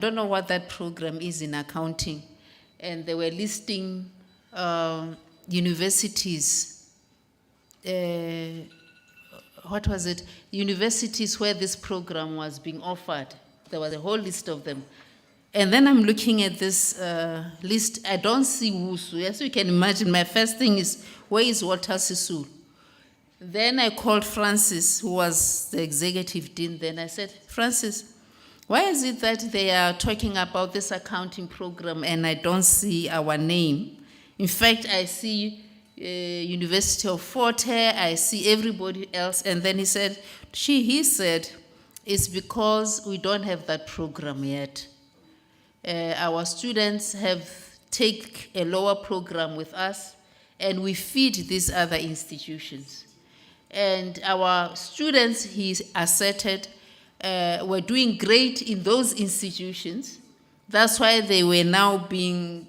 I don't know what that program is in accounting. And they were listing universities, what was it? Universities where this program was being offered. There was a whole list of them. And then I'm looking at this list. I don't see WUSU. As you can imagine, my first thing is, where is Walter Sisulu? Then I called Francis, who was the executive dean then. I said, Francis, why is it that they are talking about this accounting program and I don't see our name? In fact, I see University of Fort Hare, I see everybody else. And then he said, it's because we don't have that program yet. Our students have taken a lower program with us, and we feed these other institutions. And our students, he asserted, were doing great in those institutions. That's why they were now being,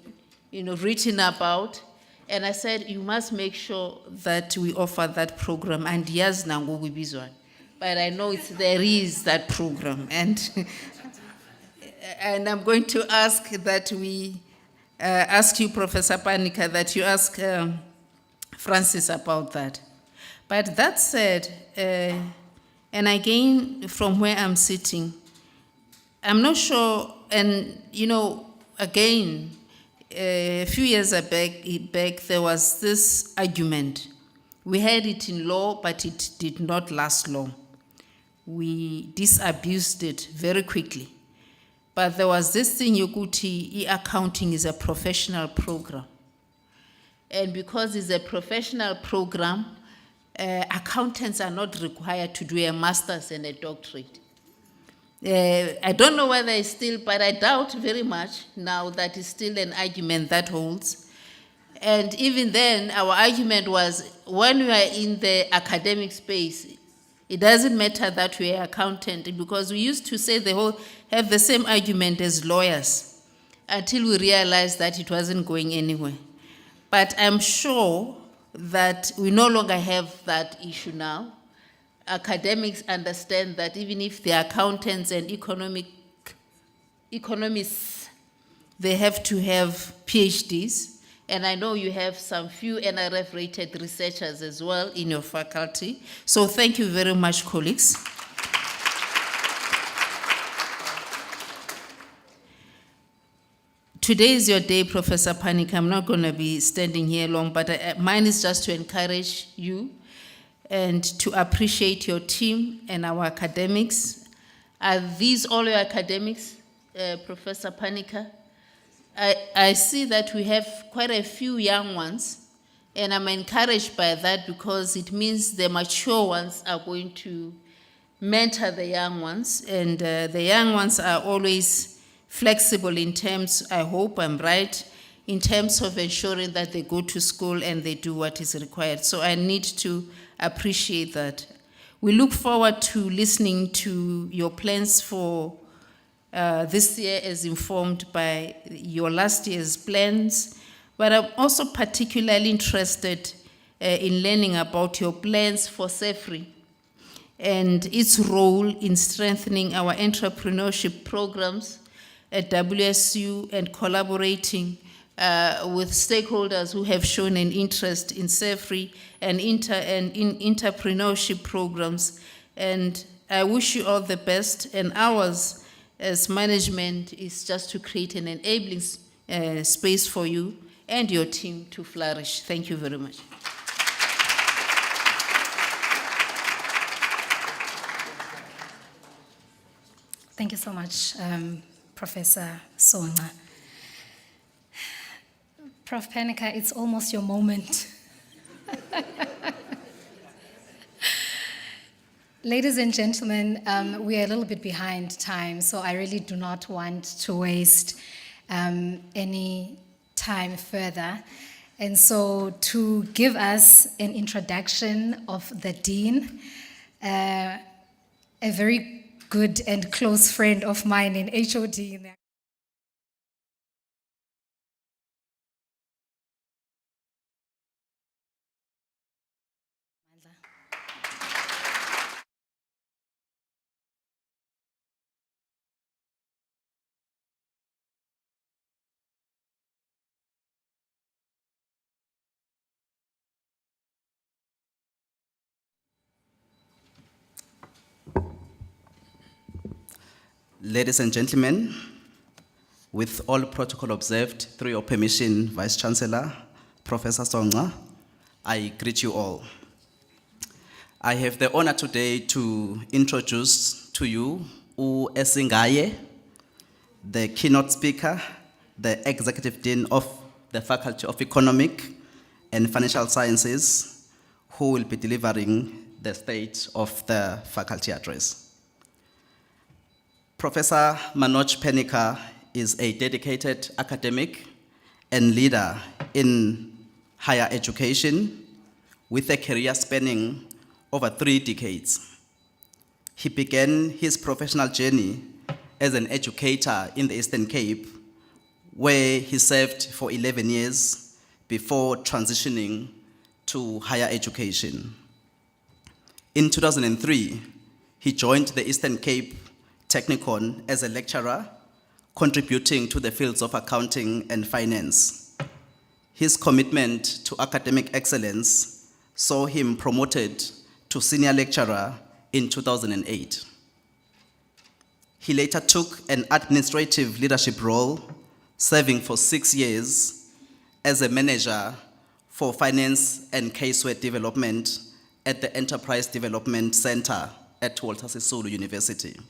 written about. And I said, you must make sure that we offer that program. And yes, nango kubizwa. But I know there is that program. And I'm going to ask that we ask you, Professor Panika, that you ask Francis about that. But that said, and again, from where I'm sitting, I'm not sure, and again, a few years back, there was this argument. We had it in law, but it did not last long. We disabused it very quickly. But there was this thing, yokuthi, accounting is a professional program. And because it's a professional program, accountants are not required to do a master's and a doctorate. I don't know whether it's still, but I doubt very much now that it's still an argument that holds. And even then, our argument was, when we are in the academic space, it doesn't matter that we are accountant, because we used to say have the same argument as lawyers until we realized that it wasn't going anywhere. But I'm sure that we no longer have that issue now. Academics understand that even if they're accountants and economists, they have to have PhDs. And I know you have some few NRF-rated researchers as well in your faculty. So thank you very much, colleagues. Today is your day, Professor Panika. I'm not going to be standing here long, but mine is just to encourage you and to appreciate your team and our academics. Are these all your academics, Professor Panika? I see that we have quite a few young ones, and I'm encouraged by that because it means the mature ones are going to mentor the young ones, and the young ones are always flexible in terms, I hope I'm right, in terms of ensuring that they go to school and they do what is required. So I need to appreciate that. We look forward to listening to your plans for this year as informed by your last year's plans, but I'm also particularly interested in learning about your plans for SEFRI and its role in strengthening our entrepreneurship programs at WSU and collaborating with stakeholders who have shown an interest in SEFRI and in entrepreneurship programs. And I wish you all the best, and ours as management is just to create an enabling space for you and your team to flourish. Thank you very much. Thank you so much, Professor Songa. Prof. Panika, it's almost your moment. Ladies and gentlemen, we are a little bit behind time, so I really do not want to waste any time further. And so to give us an introduction of the Dean, a very good and close friend of mine in HOD. Ladies and gentlemen, with all protocol observed, through your permission, Vice Chancellor, Professor Songa, I greet you all. I have the honor today to introduce to you U Esingaye, the keynote speaker, the Executive Dean of the Faculty of Economic and Financial Sciences, who will be delivering the state of the faculty address. Professor Manoj Penikar is a dedicated academic and leader in higher education with a career spanning over 3 decades. He began his professional journey as an educator in the Eastern Cape, where he served for 11 years before transitioning to higher education. In 2003, he joined the Eastern Cape Technikon as a lecturer, contributing to the fields of accounting and finance. His commitment to academic excellence saw him promoted to senior lecturer in 2008. He later took an administrative leadership role, serving for 6 years as a manager for finance and caseware development at the Enterprise Development Center at Walter Sisulu University.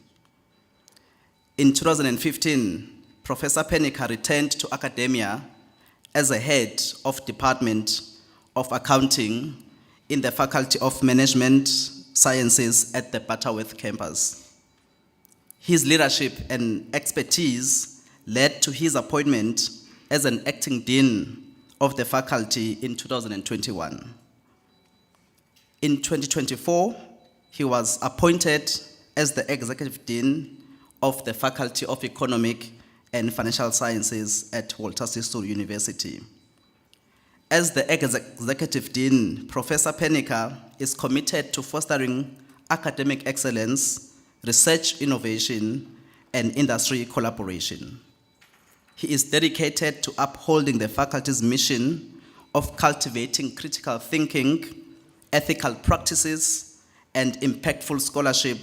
In 2015, Professor Penikar returned to academia as a head of Department of Accounting in the Faculty of Management Sciences at the Butterworth campus. His leadership and expertise led to his appointment as an acting dean of the faculty in 2021. In 2024, he was appointed as the executive dean of the Faculty of Economic and Financial Sciences at Walter Sisulu University. As the executive dean, Professor Penikar is committed to fostering academic excellence, research innovation, and industry collaboration. He is dedicated to upholding the faculty's mission of cultivating critical thinking, ethical practices, and impactful scholarship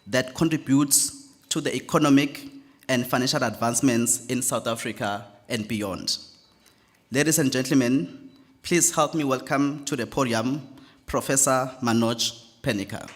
that contributes to the economic and financial advancements in South Africa and beyond. Ladies and gentlemen, please help me welcome to the podium Professor Manoj Penikar.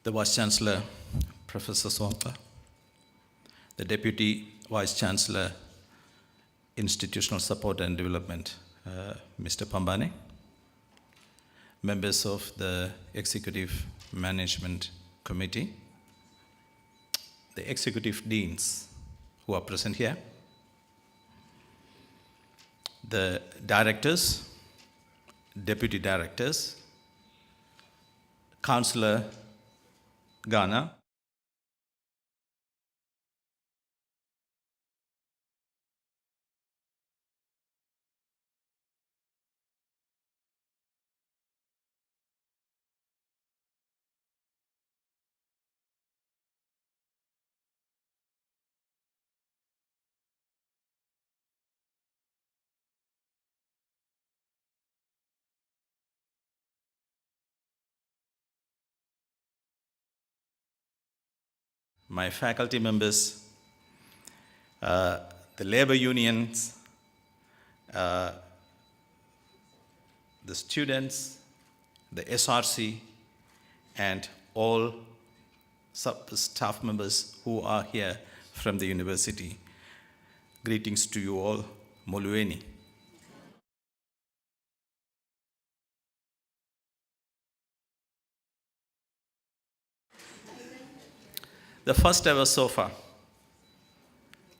The Vice Chancellor, Professor Songa, the Deputy Vice Chancellor, Institutional Support and Development, Mr. Pambane, members of the Executive Management Committee, the Executive Deans who are present here, the Directors, Deputy Directors, Councillor Ghana, my faculty members, the labor unions, the students, the SRC, and all staff members who are here from the university. Greetings to you all, Molueni. the first ever sofa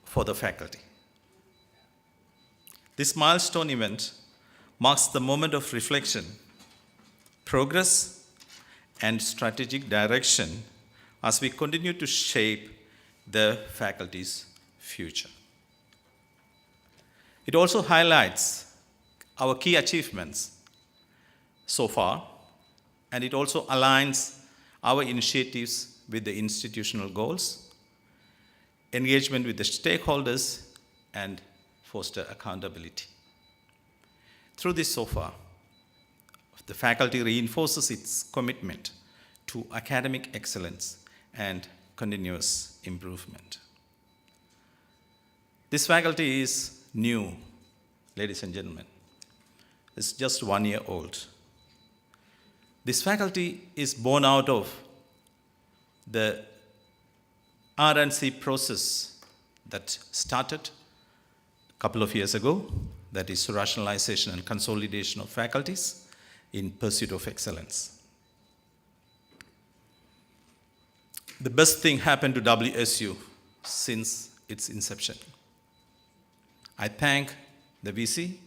for the faculty. This milestone event marks the moment of reflection, progress, and strategic direction as we continue to shape the faculty's future. It also highlights our key achievements so far, and it also aligns our initiatives with the institutional goals, engagement with the stakeholders, and foster accountability. Through this SOFA, the faculty reinforces its commitment to academic excellence and continuous improvement. This faculty is new, ladies and gentlemen. It's just 1 year old. This faculty is born out of the R&C process that started a couple of years ago, that is rationalization and consolidation of faculties in pursuit of excellence. The best thing happened to WSU since its inception. I thank the VC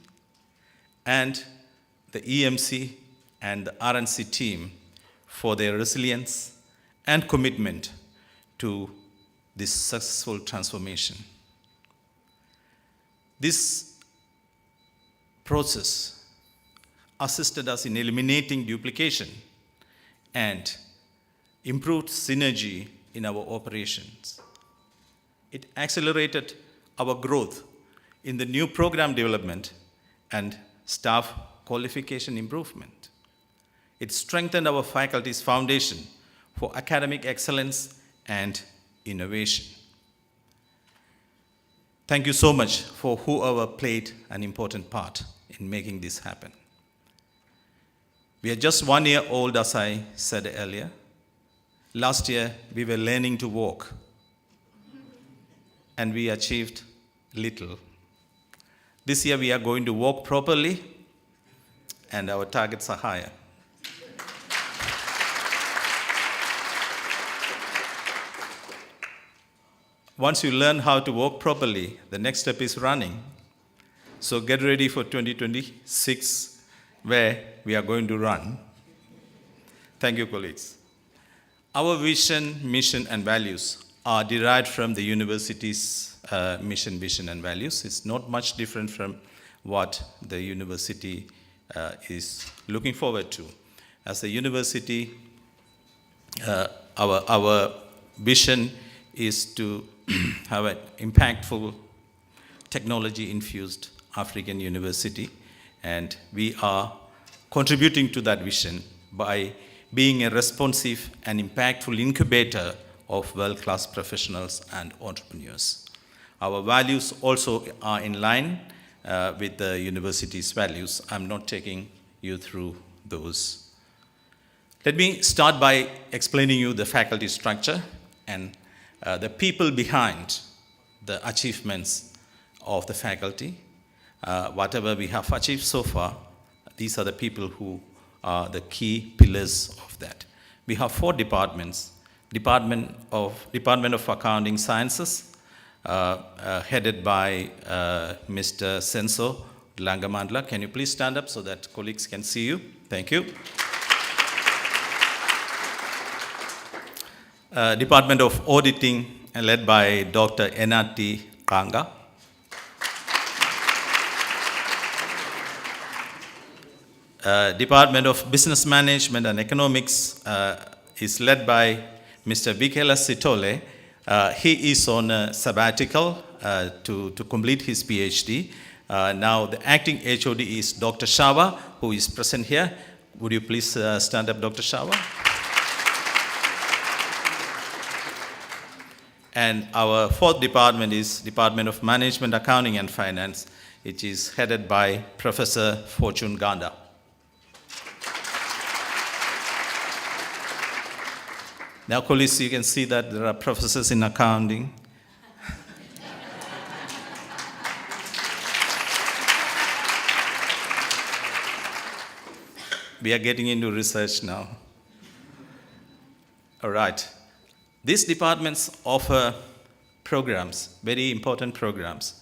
and the EMC and the R&C team for their resilience and commitment to this successful transformation. This process assisted us in eliminating duplication and improved synergy in our operations. It accelerated our growth in the new program development and staff qualification improvement. It strengthened our faculty's foundation for academic excellence and innovation. Thank you so much for whoever played an important part in making this happen. We are just 1 year old, as I said earlier. Last year, we were learning to walk, and we achieved little. This year, we are going to walk properly, and our targets are higher. Once you learn how to walk properly, the next step is running. So get ready for 2026, where we are going to run. Thank you, colleagues. Our vision, mission, and values are derived from the university's mission, vision, and values. It's not much different from what the university is looking forward to. As a university, our vision is to have an impactful, technology-infused African university, and we are contributing to that vision by being a responsive and impactful incubator of world-class professionals and entrepreneurs. Our values also are in line with the university's values. I'm not taking you through those. Let me start by explaining you the faculty structure and the people behind the achievements of the faculty. Whatever we have achieved so far, these are the people who are the key pillars of that. We have 4 departments. Department of Accounting Sciences, headed by Mr. Senso Langamandla. Can you please stand up so that colleagues can see you? Thank you. Department of Auditing, led by Dr. Enati Kanga. Department of Business Management and Economics is led by Mr. Bikela Sitole. He is on a sabbatical to complete his PhD. Now the acting HOD is Dr. Shawa, who is present here. Would you please stand up, Dr. Shawa? And our 4th department is Department of Management, Accounting and Finance, which is headed by Professor Fortune Ganda. Now, colleagues, you can see that there are professors in accounting. We are getting into research now. All right. These departments offer programs, very important programs.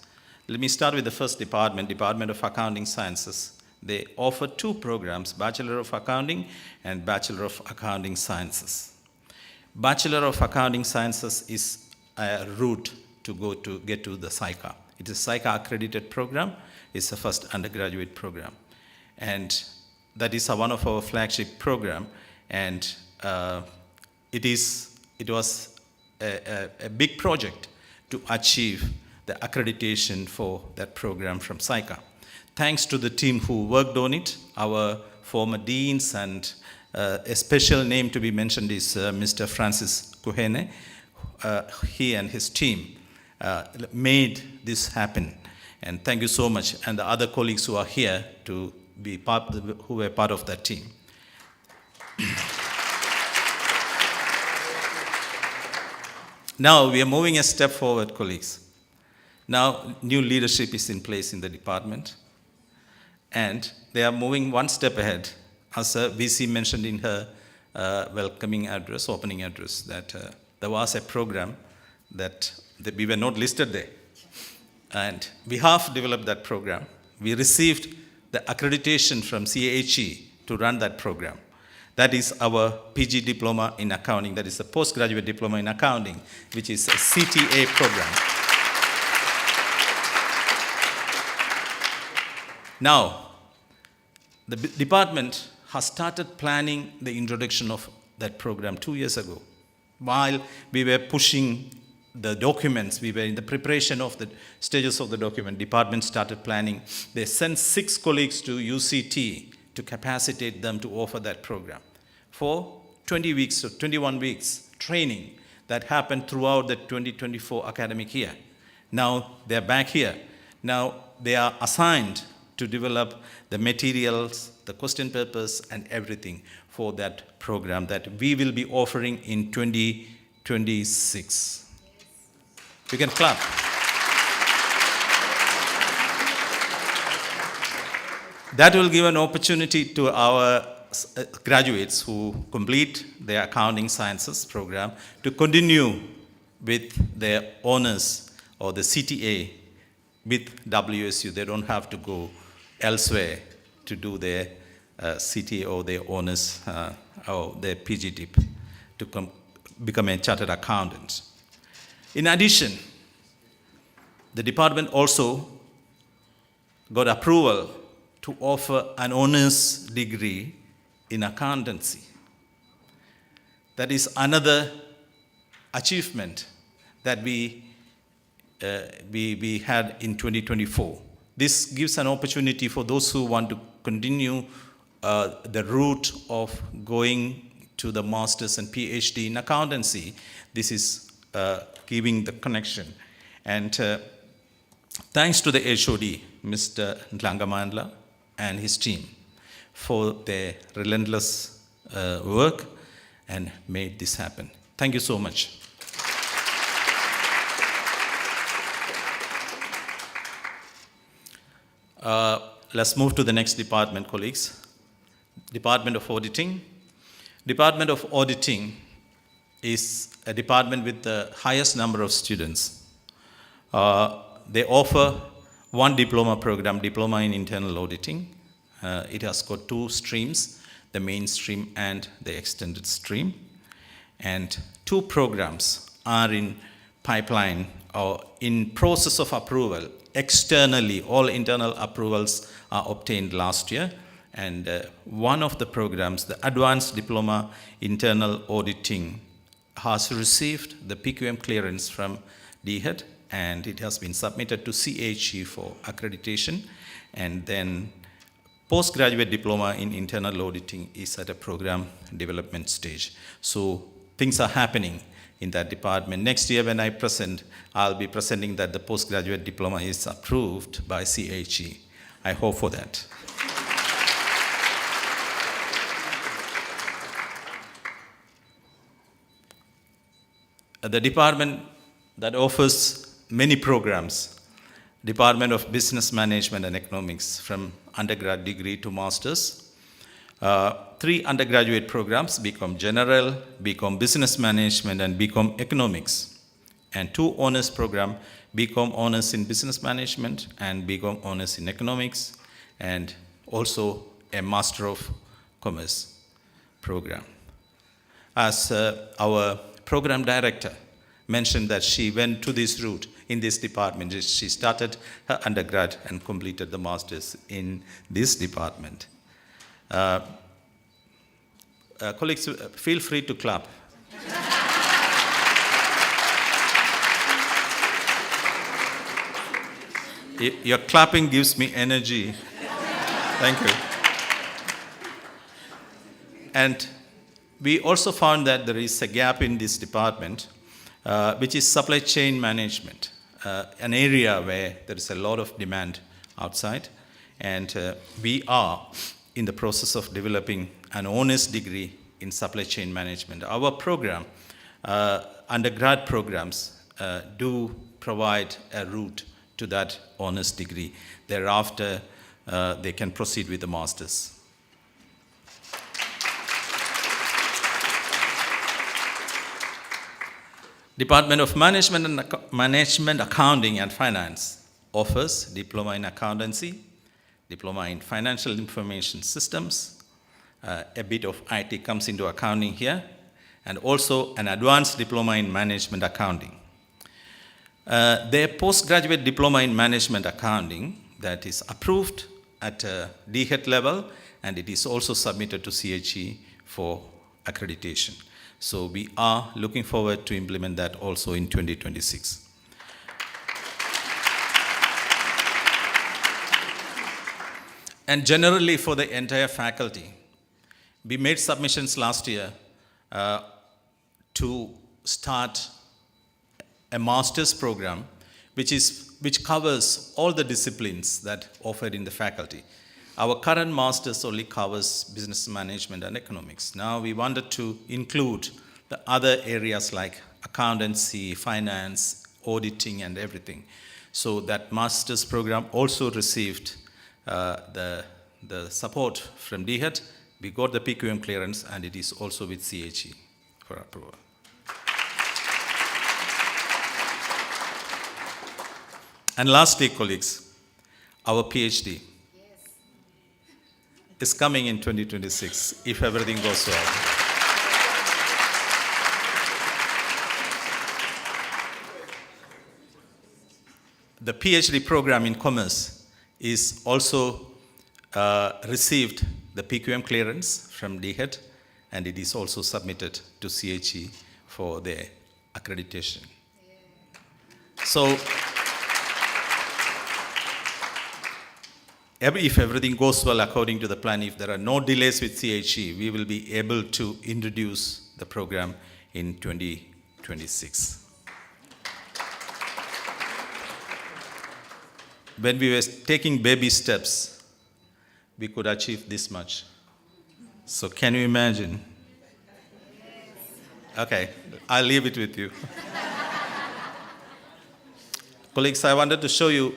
Let me start with the first department, Department of Accounting Sciences. They offer two programs, Bachelor of Accounting and Bachelor of Accounting Sciences. Bachelor of Accounting Sciences is a route to go to get to the SICA. It is a SICA accredited program. It's the first undergraduate program. And that is one of our flagship program. And it was a big project to achieve the accreditation for that program from SICA. Thanks to the team who worked on it, our former deans, and a special name to be mentioned is Mr. Francis Kuhene. He and his team made this happen. And thank you so much. And the other colleagues who are here to be who were part of that team. Now we are moving a step forward, colleagues. Now new leadership is in place in the department. And they are moving one step ahead. As VC mentioned in her welcoming address, opening address, that there was a program that we were not listed there. And we have developed that program. We received the accreditation from CAHE to run that program. That is our PG Diploma in Accounting. That is the Postgraduate Diploma in Accounting, which is a CTA program. Now, the department has started planning the introduction of that program 2 years ago. While we were pushing the documents, we were in the preparation of the stages of the document, department started planning. They sent 6 colleagues to UCT to capacitate them to offer that program. For 20 weeks or 21 weeks training that happened throughout the 2024 academic year. Now they're back here. Now they are assigned to develop the materials, the question papers, and everything for that program that we will be offering in 2026. You can clap. That will give an opportunity to our graduates who complete their accounting sciences program to continue with their honors or the CTA with WSU. They don't have to go elsewhere to do their CTA or their honors or their PG dip to become a chartered accountant. In addition, the department also got approval to offer an honors degree in accountancy. That is another achievement that we had in 2024. This gives an opportunity for those who want to continue the route of going to the master's and PhD in accountancy. This is giving the connection. And thanks to the HOD, Mr. Ndlangamandla and his team, for their relentless work and made this happen. Thank you so much. Let's move to the next department, colleagues. Department of Auditing. Department of Auditing is a department with the highest number of students. They offer one diploma program, Diploma in Internal Auditing. It has got 2 streams, the main stream and the extended stream. And 2 programs are in pipeline or in process of approval. Externally, all internal approvals are obtained last year. And one of the programs, the Advanced Diploma Internal Auditing, has received the PQM clearance from DHET, and it has been submitted to CHE for accreditation. And then Postgraduate Diploma in Internal Auditing is at a program development stage. So things are happening in that department. Next year when I present, I'll be presenting that the Postgraduate Diploma is approved by CHE. I hope for that. The department that offers many programs, Department of Business Management and Economics, from undergrad degree to master's. 3 undergraduate programs, BCom General, BCom Business Management, and BCom Economics, and 2 honors program, BCom Honors in Business Management and BCom Honors in Economics, and also a Master of Commerce program. As our program director mentioned that she went to this route in this department, she started her undergrad and completed the master's in this department. Colleagues, feel free to clap. Your clapping gives me energy. Thank you. And we also found that there is a gap in this department, which is supply chain management, an area where there is a lot of demand outside. And we are in the process of developing an honors degree in supply chain management. Our program, undergrad programs, do provide a route to that honors degree. Thereafter, they can proceed with the master's. Department of Management, Accounting and Finance offers diploma in accountancy, diploma in financial information systems, a bit of IT comes into accounting here, and also an advanced diploma in management accounting. Their postgraduate diploma in management accounting that is approved at DHET level, and it is also submitted to CHE for accreditation. So we are looking forward to implement that also in 2026. And generally for the entire faculty, we made submissions last year to start a master's program which covers all the disciplines that offered in the faculty. Our current master's only covers business management and economics. Now we wanted to include the other areas like accountancy, finance, auditing, and everything. So that master's program also received the support from DHET. We got the PQM clearance, and it is also with CHE for approval. And lastly, colleagues, our PhD is coming in 2026, if everything goes well. The PhD program in commerce is also received the PQM clearance from DHET, and it is also submitted to CHE for their accreditation. So, if everything goes well according to the plan, if there are no delays with CHE, we will be able to introduce the program in 2026. When we were taking baby steps, we could achieve this much. So can you imagine? Okay, I'll leave it with you. Colleagues, I wanted to show you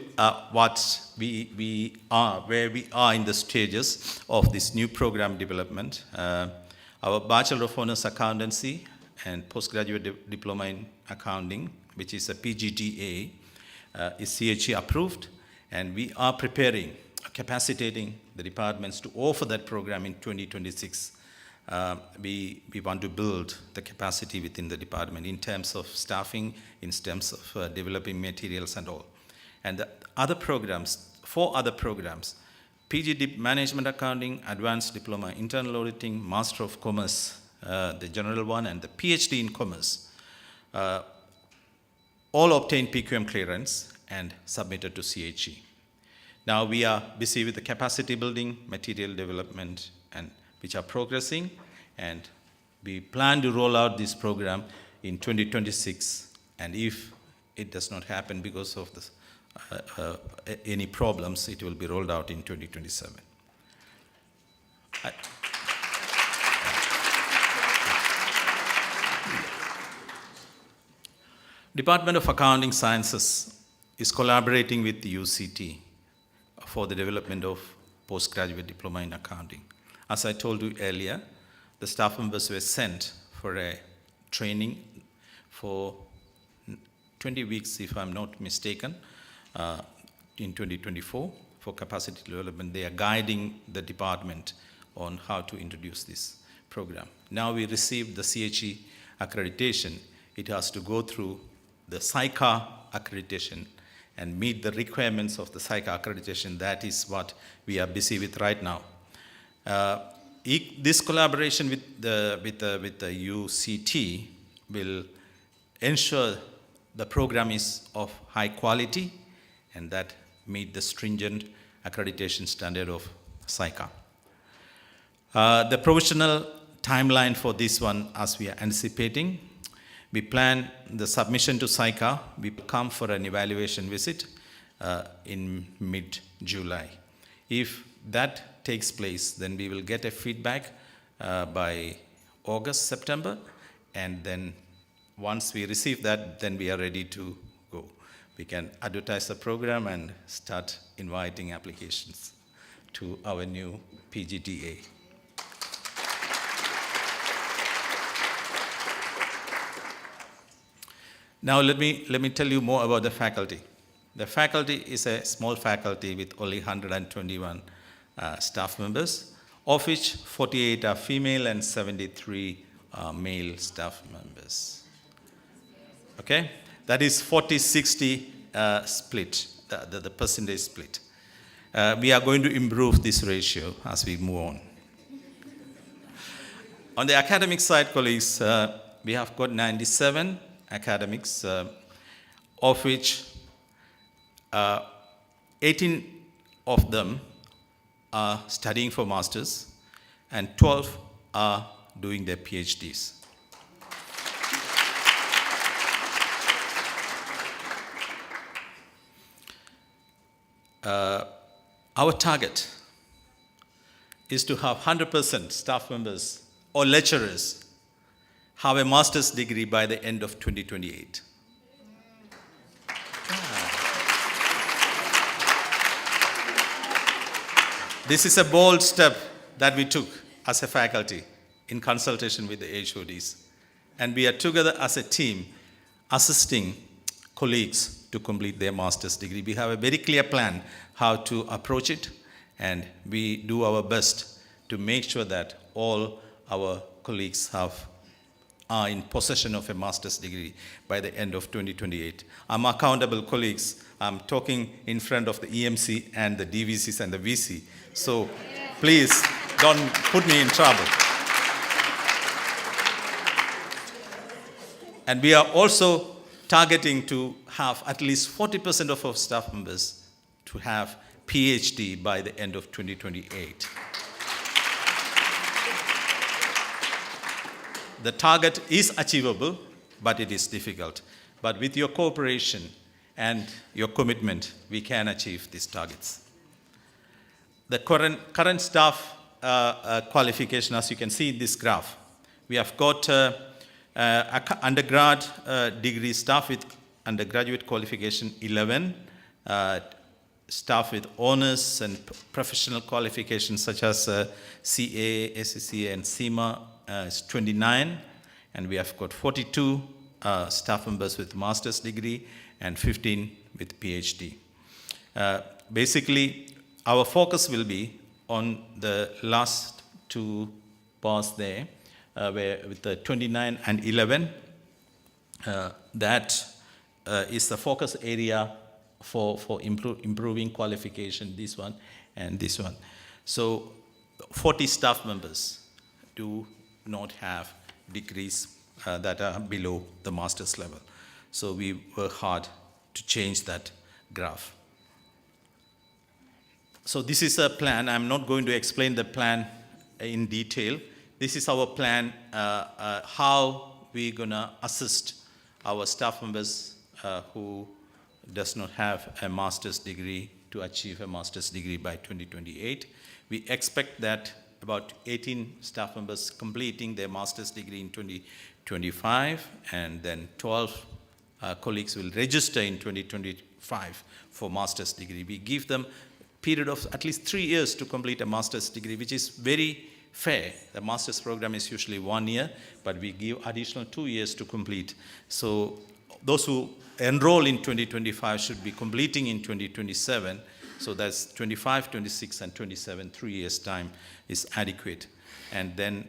what we are, where we are in the stages of this new program development. Our Bachelor of Honors Accountancy and Postgraduate Diploma in Accounting, which is a PGDA, is CHE approved, and we are preparing, capacitating the departments to offer that program in 2026. We want to build the capacity within the department in terms of staffing, in terms of developing materials and all. And the other programs, 4 other programs, PG Management Accounting, Advanced Diploma Internal Auditing, Master of Commerce, the general one, and the PhD in Commerce, all obtained PQM clearance and submitted to CHE. Now we are busy with the capacity building, material development, and which are progressing, and we plan to roll out this program in 2026, and if it does not happen because of this, any problems, it will be rolled out in 2027. Department of Accounting Sciences is collaborating with the UCT for the development of postgraduate diploma in accounting. As I told you earlier, the staff members were sent for a training for 20 weeks, if I'm not mistaken, in 2024 for capacity development. They are guiding the department on how to introduce this program. Now we received the CHE accreditation. It has to go through the SAICA accreditation and meet the requirements of the SAICA accreditation. That is what we are busy with right now. This collaboration with the UCT will ensure the program is of high quality and that meet the stringent accreditation standard of SAICA. The provisional timeline for this one, as we are anticipating, we plan the submission to SAICA. We will come for an evaluation visit in mid-July. If that takes place, then we will get a feedback by August, September, and then once we receive that, then we are ready to go. We can advertise the program and start inviting applications to our new PGTA. Now let me tell you more about the faculty. The faculty is a small faculty with only 121 staff members, of which 48 are female and 73 are male staff members. Okay? That is 40-60 split, the percentage split. We are going to improve this ratio as we move on. On the academic side, colleagues, we have got 97 academics, of which 18 of them are studying for masters and 12 are doing their PhDs. Our target is to have 100% staff members or lecturers have a master's degree by the end of 2028. This is a bold step that we took as a faculty in consultation with the HODs. And we are together as a team assisting colleagues to complete their master's degree. We have a very clear plan how to approach it, and we do our best to make sure that all our colleagues are in possession of a master's degree by the end of 2028. I'm accountable, colleagues. I'm talking in front of the EMC and the DVCs and the VC. So please don't put me in trouble. And we are also targeting to have at least 40% of our staff members to have PhD by the end of 2028. The target is achievable, but it is difficult. But with your cooperation and your commitment, we can achieve these targets. The current staff qualification, as you can see in this graph, we have got undergrad degree staff with undergraduate qualification 11, staff with honors and professional qualifications such as CA, SCCA, and CIMA is 29, and we have got 42 staff members with master's degree and 15 with PhD. Basically, our focus will be on the last two bars there, where with the 29 and 11, that is the focus area for improving qualification, this one and this one. So 40 staff members do not have degrees that are below the master's level. So we work hard to change that graph. So this is a plan. I'm not going to explain the plan in detail. This is our plan, how we're going to assist our staff members who does not have a master's degree to achieve a master's degree by 2028. We expect that about 18 staff members completing their master's degree in 2025, and then 12 colleagues will register in 2025 for master's degree. We give them a period of at least 3 years to complete a master's degree, which is very fair. The master's program is usually 1 year, but we give additional 2 years to complete. So those who enroll in 2025 should be completing in 2027. So that's 25, 26, and 27, 3 years' time is adequate. And then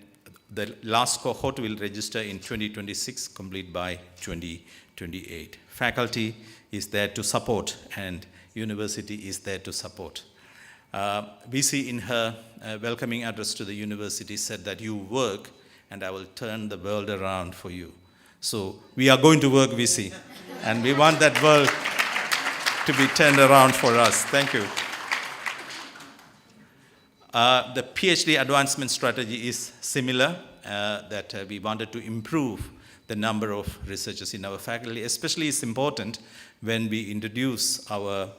the last cohort will register in 2026, complete by 2028. Faculty is there to support, and university is there to support. VC in her welcoming address to the university said that you work and I will turn the world around for you. So we are going to work, VC, and we want that world to be turned around for us. Thank you. The PhD advancement strategy is similar, that we wanted to improve the number of researchers in our faculty. Especially it's important when we introduce our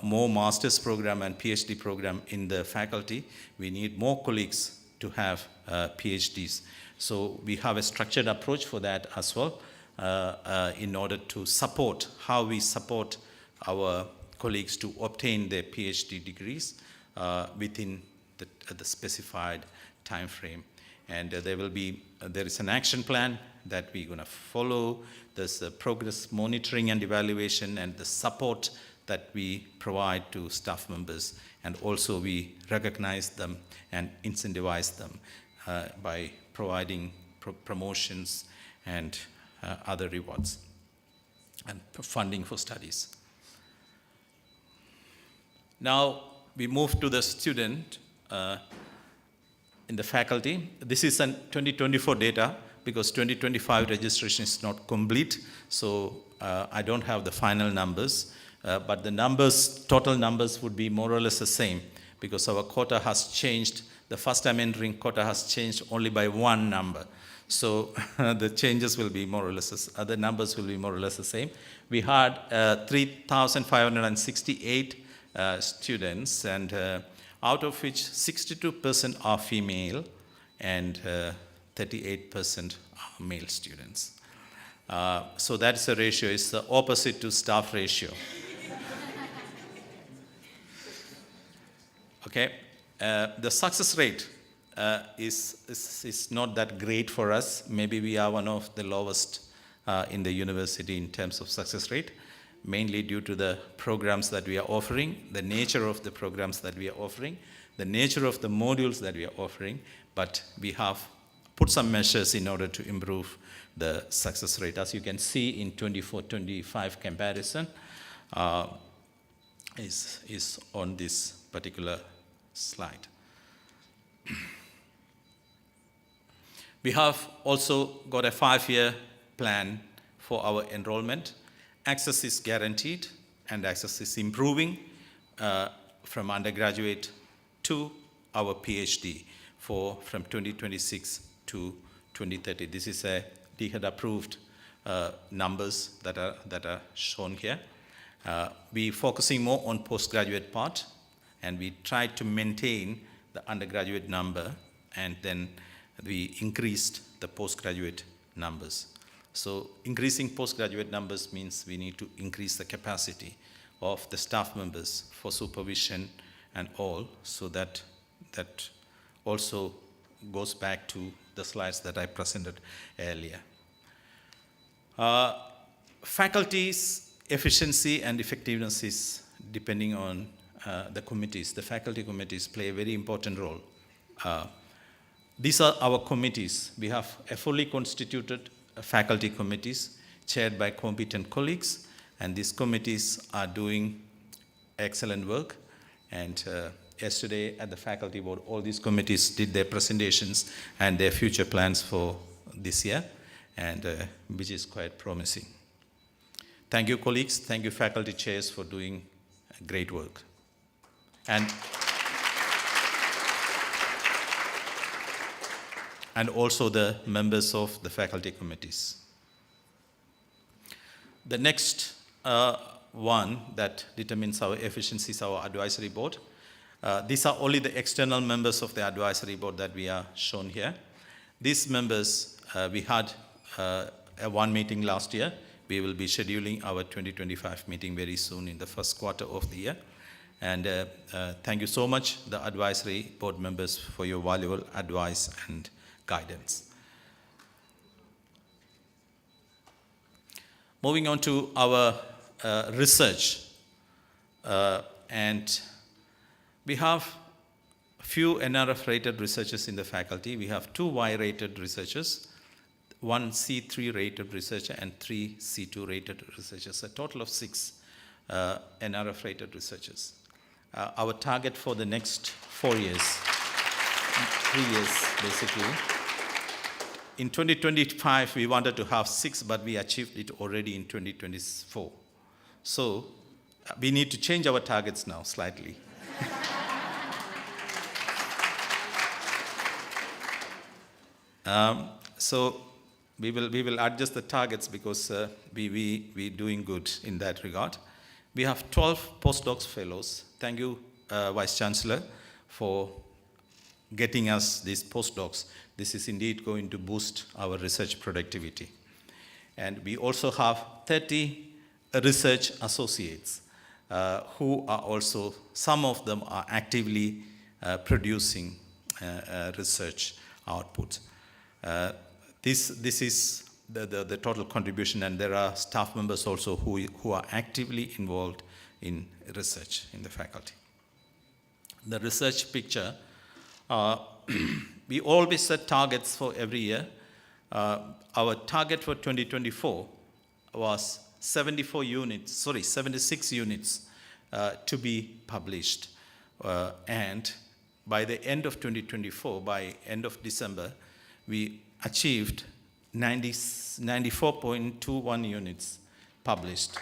more master's program and PhD program in the faculty. We need more colleagues to have PhDs. So we have a structured approach for that as well, in order to support how we support our colleagues to obtain their PhD degrees within the specified time frame. And there is an action plan that we're going to follow. There's a progress monitoring and evaluation, and the support that we provide to staff members. And also we recognize them and incentivize them by providing promotions and other rewards and funding for studies. Now we move to the student in the faculty. This is an 2024 data because 2025 registration is not complete, so I don't have the final numbers, but the numbers, total numbers would be more or less the same because our quota has changed. The first time entering quota has changed only by one number. So the changes will be more or less, the numbers will be more or less the same. We had 3,568 students, and out of which 62% are female and 38% are male students. So that's the ratio, is the opposite to staff ratio. Okay, the success rate is not that great for us. Maybe we are one of the lowest in the university in terms of success rate, mainly due to the programs that we are offering, the nature of the programs that we are offering, the nature of the modules that we are offering, but we have put some measures in order to improve the success rate. As you can see in 24-25 comparison is on this particular slide. We have also got a 5-year plan for our enrollment. Access is guaranteed and access is improving from undergraduate to our PhD from 2026 to 2030. This is a DHED approved numbers that are shown here. We focusing more on postgraduate part, and we try to maintain the undergraduate number, and then we increased the postgraduate numbers. So increasing postgraduate numbers means we need to increase the capacity of the staff members for supervision and all, so that also goes back to the slides that I presented earlier. Faculty's efficiency and effectiveness is depending on the committees. The faculty committees play a very important role. These are our committees. We have a fully constituted faculty committees chaired by competent colleagues, and these committees are doing excellent work. And yesterday at the faculty board, all these committees did their presentations and their future plans for this year, and which is quite promising. Thank you, colleagues. Thank you, faculty chairs, for doing great work. And also the members of the faculty committees. The next one that determines our efficiency is our advisory board. These are only the external members of the advisory board that we are shown here. These members, we had one meeting last year. We will be scheduling our 2025 meeting very soon in the first quarter of the year. And thank you so much, the advisory board members, for your valuable advice and guidance. Moving on to our research, and we have a few NRF-rated researchers in the faculty. We have 2 Y-rated researchers, 1 C3 rated researcher, and 3 C2 rated researchers, a total of 6 NRF rated researchers. Our target for the next 4 years, 3 years basically. In 2025, we wanted to have 6, but we achieved it already in 2024. So we need to change our targets now slightly. So we will adjust the targets because we're doing good in that regard. We have 12 postdocs fellows. Thank you, Vice Chancellor, for getting us these postdocs. This is indeed going to boost our research productivity. And we also have 30 research associates who are also, some of them are actively producing research output. This is the total contribution, and there are staff members also who are actively involved in research in the faculty. The research picture, we always set targets for every year. Our target for 2024 was 76 units to be published. And by the end of 2024, by end of December, we achieved 94.21 units published.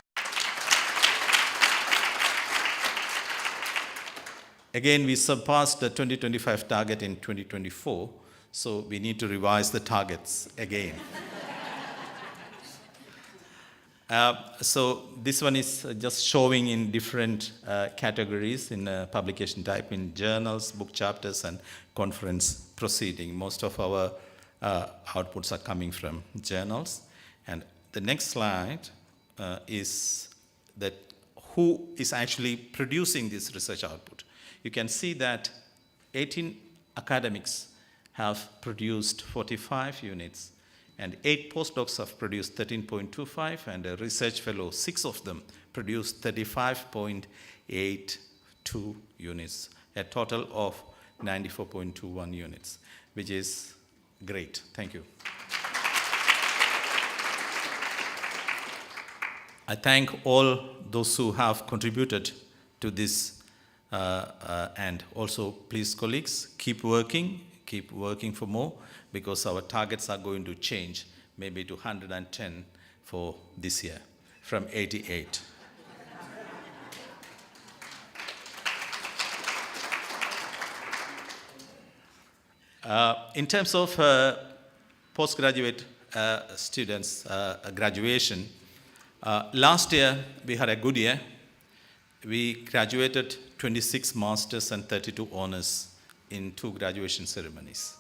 Again, we surpassed the 2025 target in 2024, so we need to revise the targets again. So this one is just showing in different categories in publication type, in journals, book chapters, and conference proceeding. Most of our outputs are coming from journals. And the next slide is that who is actually producing this research output. You can see that 18 academics have produced 45 units, and 8 postdocs have produced 13.25, and a research fellow, 6 of them, produced 35.82 units, a total of 94.21 units, which is great. Thank you. I thank all those who have contributed to this, and also, please, colleagues, keep working for more, because our targets are going to change, maybe to 110 for this year, from 88. In terms of postgraduate students' graduation, last year we had a good year. We graduated 26 masters and 32 honors in 2 graduation ceremonies.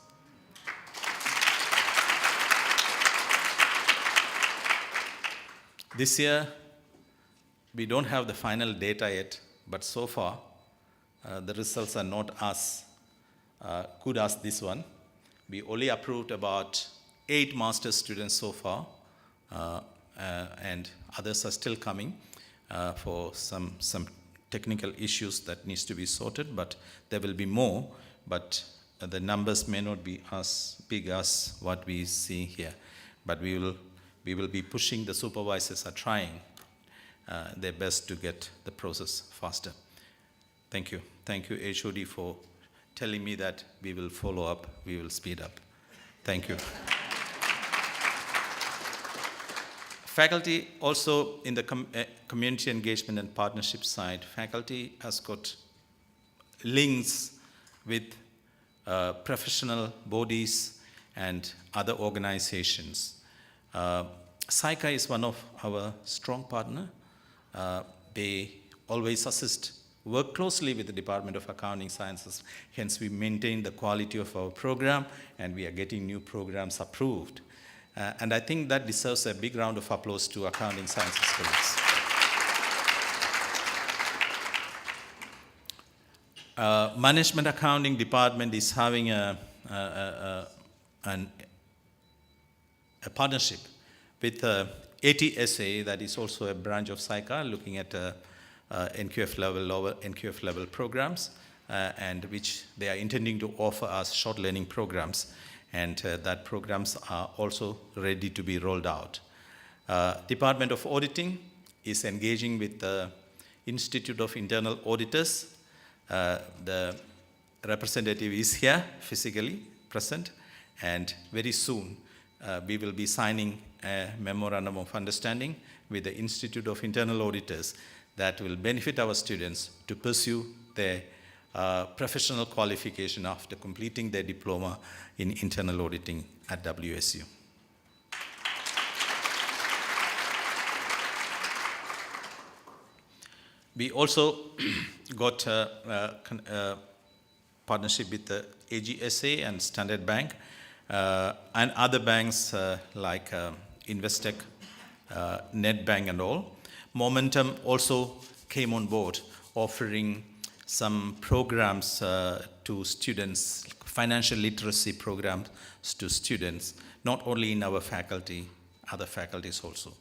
This year, we don't have the final data yet, but so far, the results are not as good as this one. We only approved about 8 master's students so far, and others are still coming for some technical issues that needs to be sorted, but there will be more, but the numbers may not be as big as what we see here. But we will be pushing. The supervisors are trying their best to get the process faster. Thank you. Thank you, HOD, for telling me that we will follow up, we will speed up. Thank you. Faculty also, in the community engagement and partnership side, faculty has got links with professional bodies and other organizations. SAICA is one of our strong partner. They always work closely with the Department of Accounting Sciences. Hence, we maintain the quality of our program, and we are getting new programs approved. And I think that deserves a big round of applause to Accounting Sciences colleagues. Management Accounting Department is having a partnership with ATSA, that is also a branch of SAICA, looking at NQF level, lower NQF level programs, and which they are intending to offer us short learning programs, and that programs are also ready to be rolled out. Department of Auditing is engaging with the Institute of Internal Auditors. The representative is here physically present, and very soon we will be signing a memorandum of understanding with the Institute of Internal Auditors that will benefit our students to pursue their professional qualification after completing their diploma in internal auditing at WSU. We also got a partnership with the AGSA and Standard Bank and other banks like Investec, NetBank and all. Momentum also came on board offering some programs to students, financial literacy programs to students, not only in our faculty, other faculties also.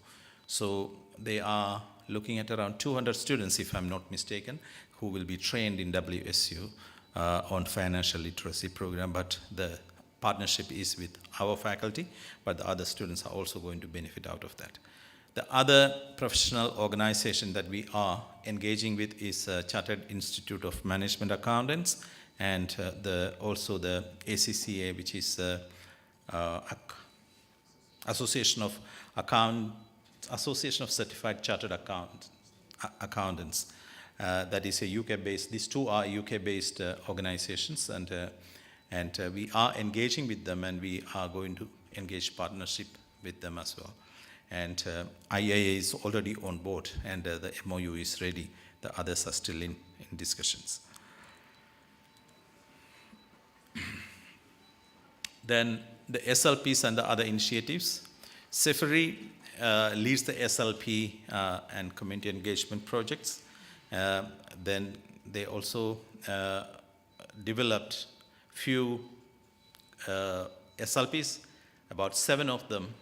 So they are looking at around 200 students, if I'm not mistaken, who will be trained in WSU on financial literacy program, but the partnership is with our faculty, but the other students are also going to benefit out of that. The other professional organization that we are engaging with is Chartered Institute of Management Accountants, and also the ACCA, which is Association of Certified Chartered Accountants. That is a UK-based. These two are UK-based organizations, and we are engaging with them, and we are going to engage partnership with them as well. And IIA is already on board, and the MOU is ready. The others are still in discussions. Then the SLPs and the other initiatives. CEFRI leads the SLP and community engagement projects. Then they also developed few SLPs. About 7 of them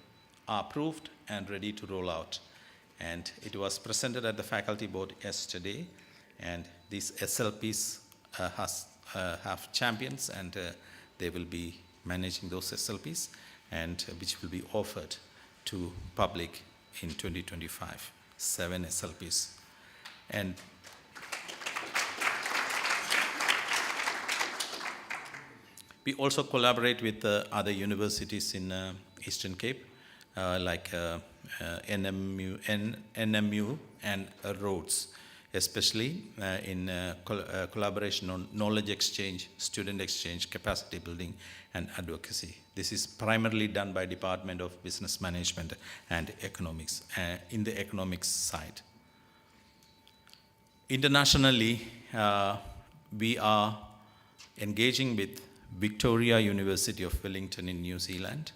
are approved and ready to roll out. And it was presented at the faculty board yesterday. And these SLPs have champions, and they will be managing those SLPs, and which will be offered to public in 2025, 7 SLPs. And we also collaborate with other universities in Eastern Cape, like NMU and Rhodes, especially in collaboration on knowledge exchange, student exchange, capacity building, and advocacy. This is primarily done by Department of Business Management and Economics, in the economics side. Internationally, we are engaging with Victoria University of Wellington in New Zealand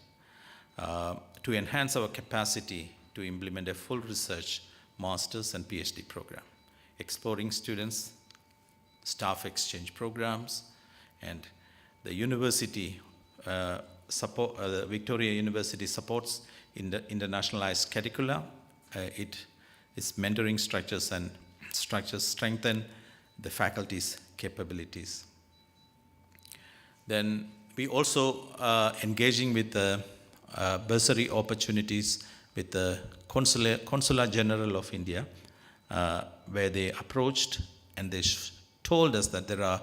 to enhance our capacity to implement a full research, master's and PhD program, exploring students, staff exchange programs, and the university Victoria University supports in the internationalized curricula. Its mentoring structures strengthen the faculty's capabilities. Then we also engaging with the bursary opportunities with the Consular General of India, where they approached and they told us that there are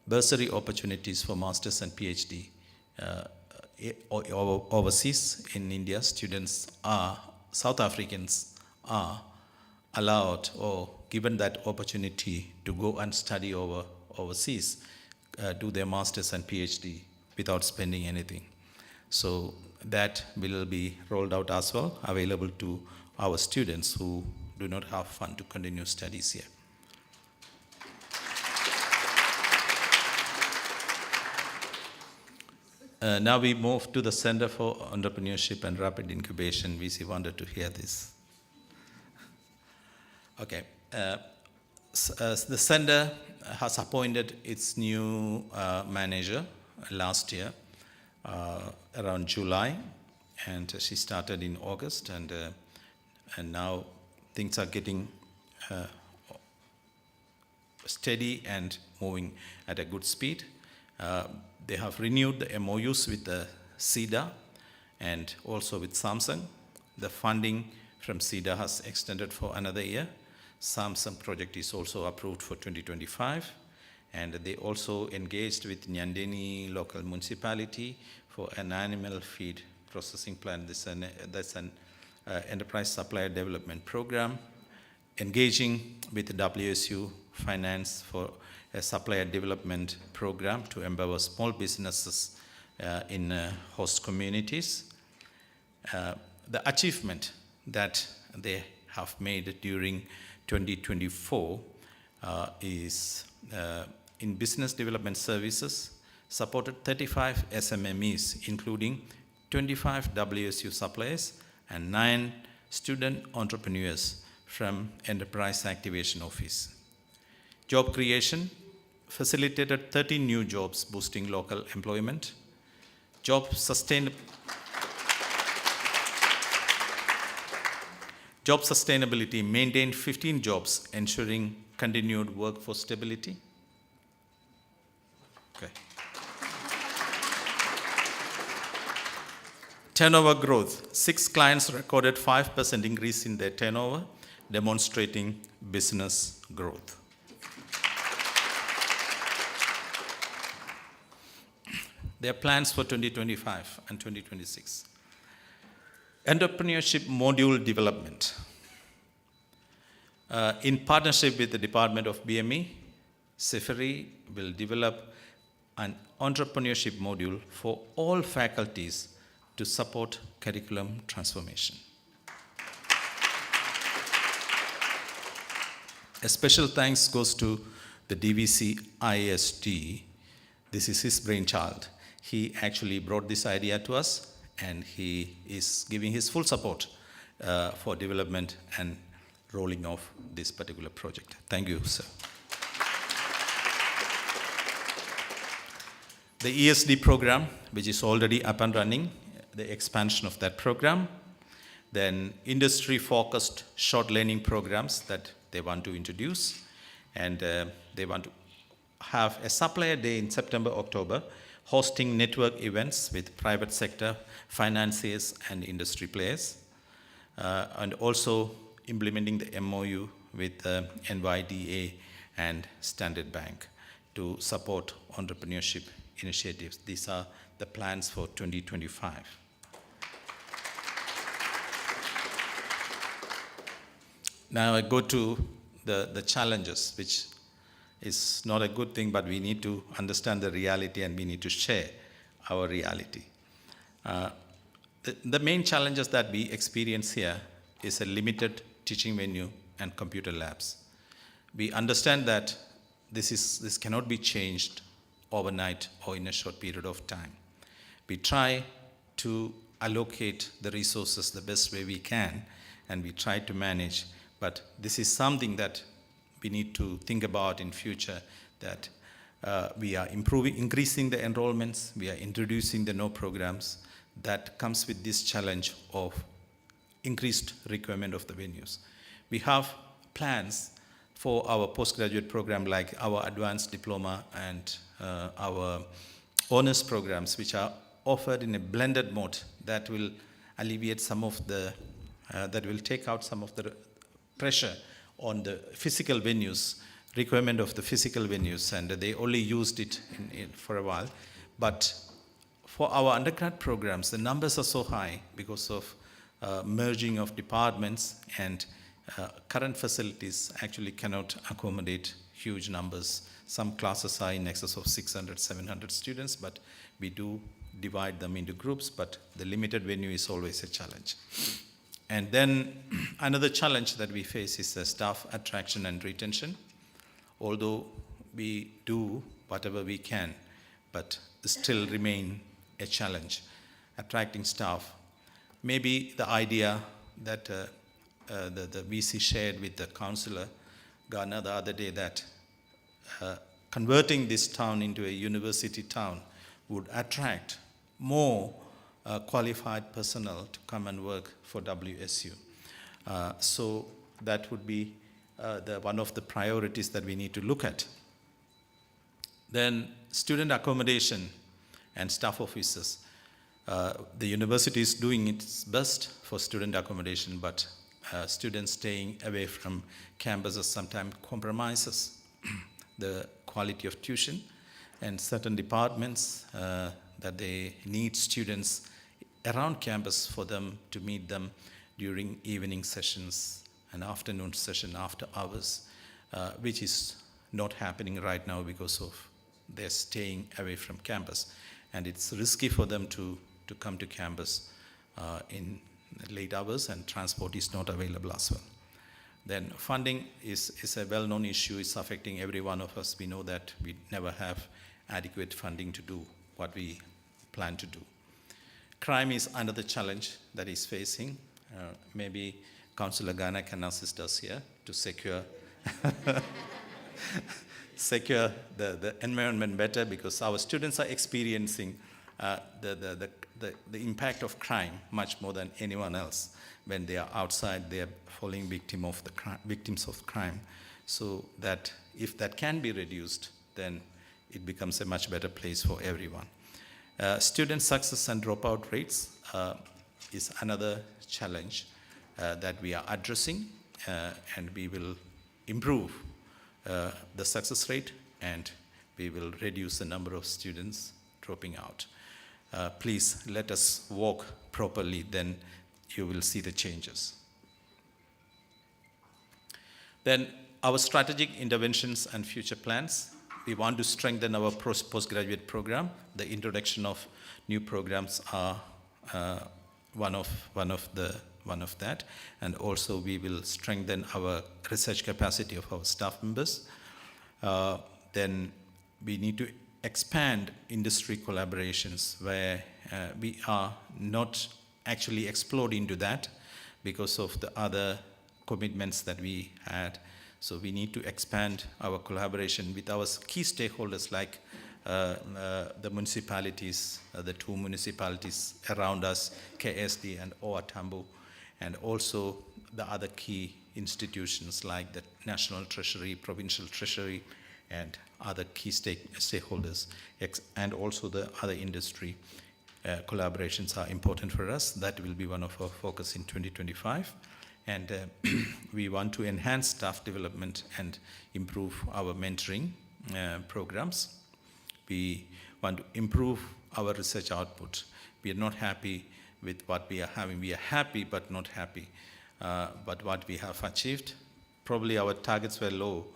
bursary opportunities for masters and PhD overseas in India. Students South Africans are allowed or given that opportunity to go and study overseas, do their masters and PhD without spending anything. So that will be rolled out as well, available to our students who do not have fund to continue studies here. Now we move to the Center for Entrepreneurship and Rapid Incubation. VC wanted to hear this. Okay. The center has appointed its new manager last year, around July, and she started in August, and now things are getting steady and moving at a good speed. They have renewed the MOUs with the CEDA and also with Samsung. The funding from CEDA has extended for another year. Samsung project is also approved for 2025. And they also engaged with Nyandeni local municipality for an animal feed processing plant. That's an enterprise supplier development program, engaging with the WSU Finance for a supplier development program to empower small businesses in host communities. The achievement that they have made during 2024 is in business development services, supported 35 SMMEs, including 25 WSU suppliers and 9 student entrepreneurs from Enterprise Activation Office. Job creation, facilitated 13 new jobs, boosting local employment. Job sustainability, maintained 15 jobs, ensuring continued workforce stability. Okay. Turnover growth, 6 clients recorded 5% increase in their turnover, demonstrating business growth. Their plans for 2025 and 2026. Entrepreneurship module development. In partnership with the Department of BME, CIFERI will develop an entrepreneurship module for all faculties to support curriculum transformation. A special thanks goes to the DVC ISD. This is his brainchild. He actually brought this idea to us, and he is giving his full support for development and rolling off this particular project. Thank you, sir. The ESD program, which is already up and running, the expansion of that program. Then industry-focused short learning programs that they want to introduce. And they want to have a supplier day in September, October, hosting network events with private sector, financiers, and industry players. And also implementing the MOU with NYDA and Standard Bank to support entrepreneurship initiatives. These are the plans for 2025. Now I go to the challenges, which is not a good thing, but we need to understand the reality and we need to share our reality. The main challenges that we experience here is a limited teaching venue and computer labs. We understand that this cannot be changed overnight or in a short period of time. We try to allocate the resources the best way we can, and we try to manage, but this is something that we need to think about in future, that we are increasing the enrollments, we are introducing the no programs. That comes with this challenge of increased requirement of the venues. We have plans for our postgraduate program, like our advanced diploma and our honors programs, which are offered in a blended mode that will alleviate some of the, that will take out some of the pressure on the physical venues, requirement of the physical venues, and they only used it for a while. But for our undergrad programs, the numbers are so high because of merging of departments, and current facilities actually cannot accommodate huge numbers. Some classes are in excess of 600, 700 students, but we do divide them into groups, but the limited venue is always a challenge. And then another challenge that we face is the staff attraction and retention. Although we do whatever we can, but still remain a challenge, attracting staff. Maybe the idea that the VC shared with the counselor, Ghana the other day that converting this town into a university town would attract more qualified personnel to come and work for WSU. So that would be one of the priorities that we need to look at. Then student accommodation and staff offices. The university is doing its best for student accommodation, but students staying away from campuses sometimes compromises the quality of tuition, and certain departments that they need students around campus for them to meet them during evening sessions and afternoon session after hours, which is not happening right now because of they're staying away from campus. And it's risky for them to come to campus in late hours, and transport is not available as well. Then funding is a well-known issue. It's affecting every one of us. We know that we never have adequate funding to do what we plan to do. Crime is another challenge that is facing. Maybe Councillor Ghana can assist us here to secure secure the environment better, because our students are experiencing the impact of crime much more than anyone else. When they are outside, they are falling victims of crime. So that if that can be reduced, then it becomes a much better place for everyone. Student success and dropout rates is another challenge that we are addressing, and we will improve the success rate, and we will reduce the number of students dropping out. Please let us walk properly, then you will see the changes. Then our strategic interventions and future plans. We want to strengthen our postgraduate program. The introduction of new programs are one of that, and also we will strengthen our research capacity of our staff members. Then we need to expand industry collaborations where we are not actually explored into that because of the other commitments that we had. So we need to expand our collaboration with our key stakeholders like the municipalities, the two municipalities around us, KSD and OR Tambo, and also the other key institutions like the National Treasury, Provincial Treasury, and other key stakeholders, and also the other industry. Collaborations are important for us. That will be one of our focus in 2025. And we want to enhance staff development and improve our mentoring programs. We want to improve our research output. We are not happy with what we are having. We are happy but not happy. But what we have achieved, probably our targets were low,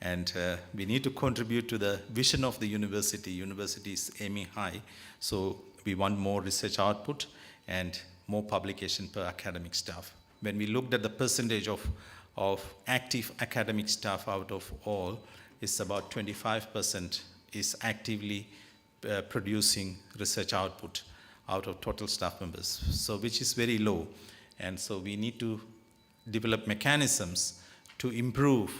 and we need to contribute to the vision of the university. University is aiming high, so we want more research output and more publication per academic staff. When we looked at the percentage of active academic staff out of all, it's about 25% is actively producing research output out of total staff members, so which is very low. And so we need to develop mechanisms to improve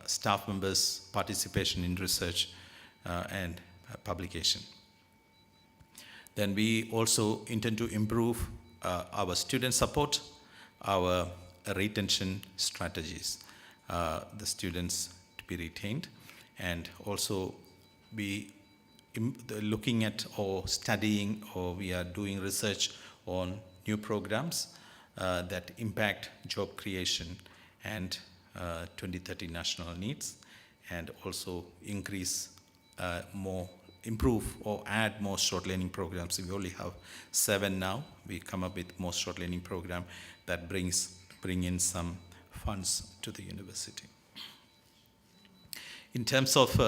staff members' participation in research and publication. Then we also intend to improve our student support, our retention strategies, the students to be retained, and also be looking at or studying, or we are doing research on new programs that impact job creation and 2030 national needs, and also improve or add more short learning programs. We only have 7 now. We come up with more short learning program that bring in some funds to the university. In terms of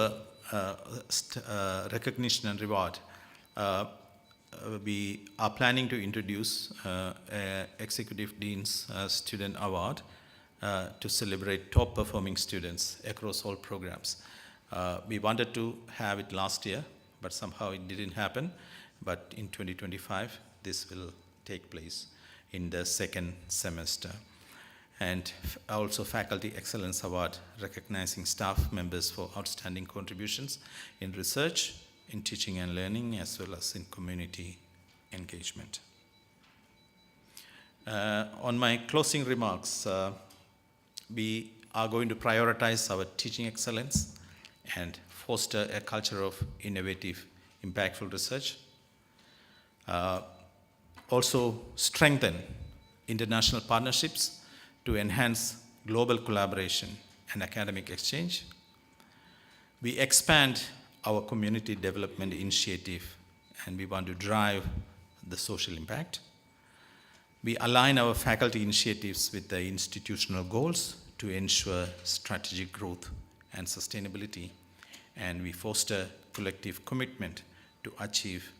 recognition and reward, we are planning to introduce Executive Dean's Student Award to celebrate top performing students across all programs. We wanted to have it last year, but somehow it didn't happen. But in 2025, this will take place in the second semester. and also Faculty Excellence Award recognizing staff members for outstanding contributions in research, in teaching and learning, as well as in community engagement. On my closing remarks, we are going to prioritize our teaching excellence and foster a culture of innovative, impactful research. Also strengthen international partnerships to enhance global collaboration and academic exchange. We expand our community development initiative, and we want to drive the social impact. We align our faculty initiatives with the institutional goals to ensure strategic growth and sustainability, and we foster collective commitment to achieve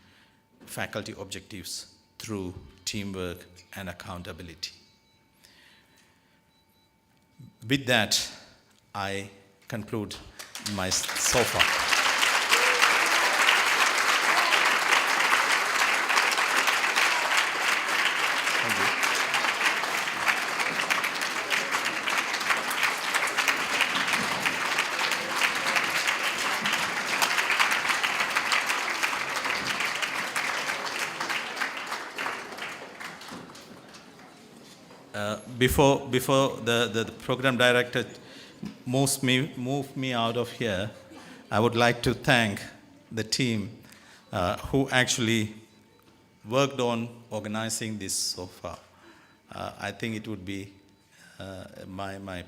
faculty objectives through teamwork and accountability. With that, I conclude my so far. Thank you. Before the program director moves me out of here, I would like to thank the team who actually worked on organizing this so far. I think it would be my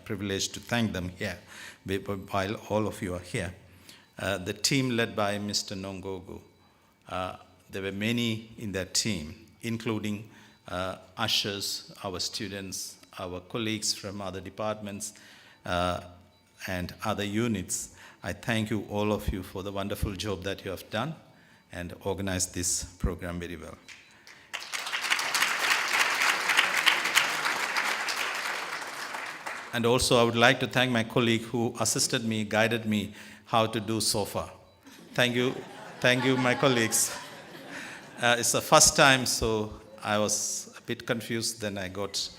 privilege to thank them here while all of you are here. The team led by Mr. Nongogo, there were many in that team, including ushers, our students, our colleagues from other departments, and other units. I thank you, all of you, for the wonderful job that you have done and organized this program very well. And also, I would like to thank my colleague who assisted me, guided me how to do SOFA. Thank you, my colleagues. It's the first time, so I was a bit confused. Then I got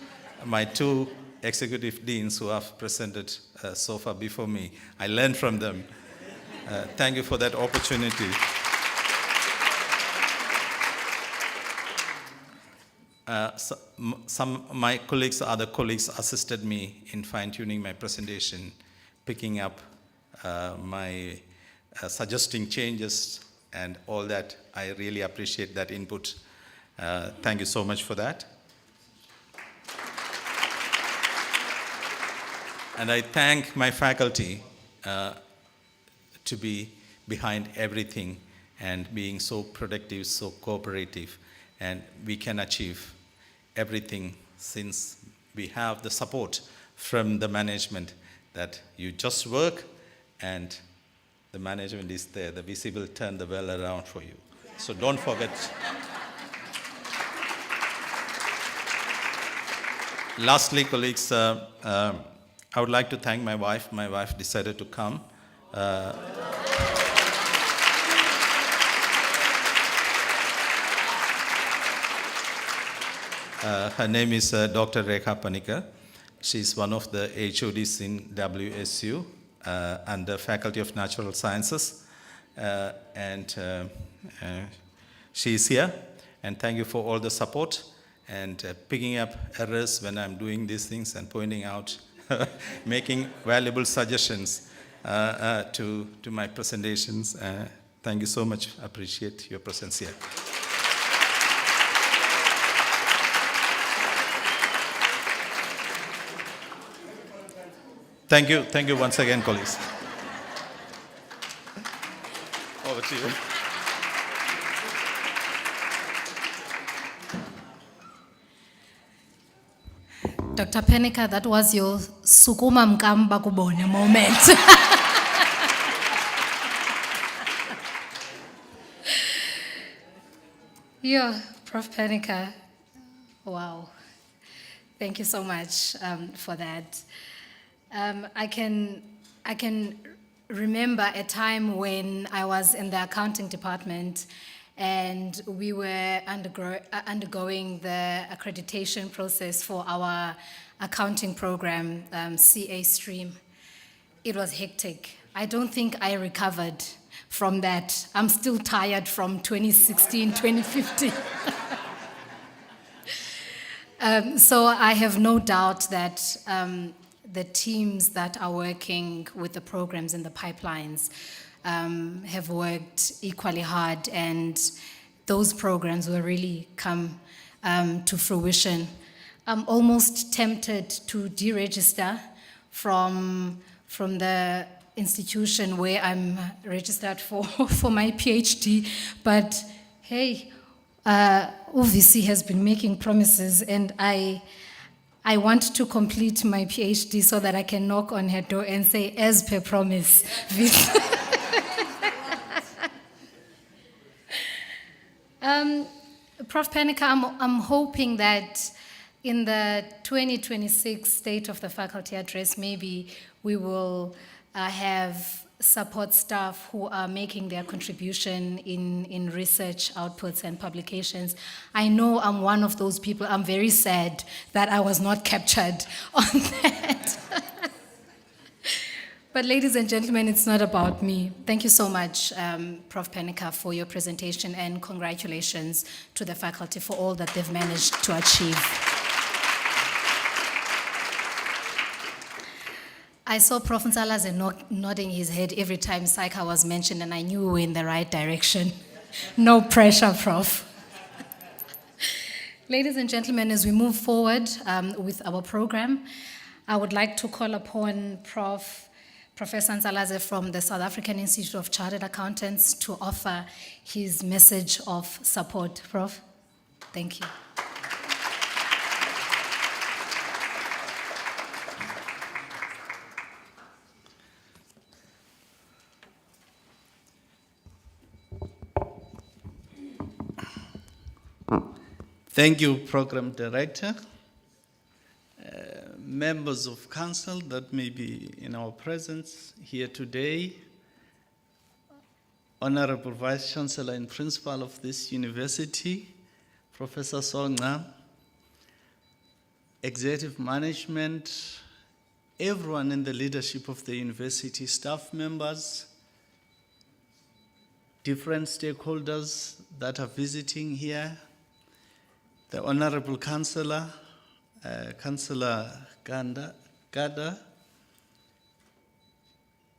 my two executive deans who have presented SOFA before me. I learned from them. Thank you for that opportunity. Some my colleagues, other colleagues assisted me in fine-tuning my presentation, picking up my suggesting changes and all that. I really appreciate that input. Thank you so much for that. And I thank my faculty to be behind everything and being so productive, so cooperative, and we can achieve everything since we have the support from the management that you just work and the management is there. The VC will turn the well around for you. So don't forget. Lastly, colleagues, I would like to thank my wife. My wife decided to come. Her name is Dr. Rekha Panikar. She's one of the HODs in WSU and the Faculty of Natural Sciences. And she's here. And thank you for all the support and picking up errors when I'm doing these things and pointing out, making valuable suggestions to my presentations. Thank you so much. I appreciate your presence here. Thank you once again, colleagues. Over to you. Dr. Panikar, that was your Sukuma Mkamba Kubone moment. Yeah, Prof. Panikar. Wow. Thank you so much for that. I can remember a time when I was in the accounting department and we were undergoing the accreditation process for our accounting program, CA Stream. It was hectic. I don't think I recovered from that. I'm still tired from 2016, 2015. So I have no doubt that the teams that are working with the programs and the pipelines have worked equally hard, and those programs will really come to fruition. I'm almost tempted to deregister from the institution where I'm registered for my PhD, but hey, UVC has been making promises, and I want to complete my PhD so that I can knock on her door and say, as per promise, Prof. Panika, I'm hoping that in the 2026 State of the Faculty Address, maybe we will have support staff who are making their contribution in research outputs and publications. I know I'm one of those people. I'm very sad that I was not captured on that. But ladies and gentlemen, it's not about me. Thank you so much, Prof. Panika, for your presentation, and congratulations to the faculty for all that they've managed to achieve. I saw Prof. Nzalaze nodding his head every time SAICA was mentioned, and I knew we were in the right direction. No pressure, Prof. Ladies and gentlemen, as we move forward with our program, I would like to call upon Professor Nzalaze from the South African Institute of Chartered Accountants to offer his message of support. Prof, thank you. Thank you, Program Director, members of Council that may be in our presence here today, Honorable Vice Chancellor and Principal of this university, Professor Songa, Executive Management, everyone in the leadership of the university, staff members, different stakeholders that are visiting here, the Honorable Councillor, Councillor Gada,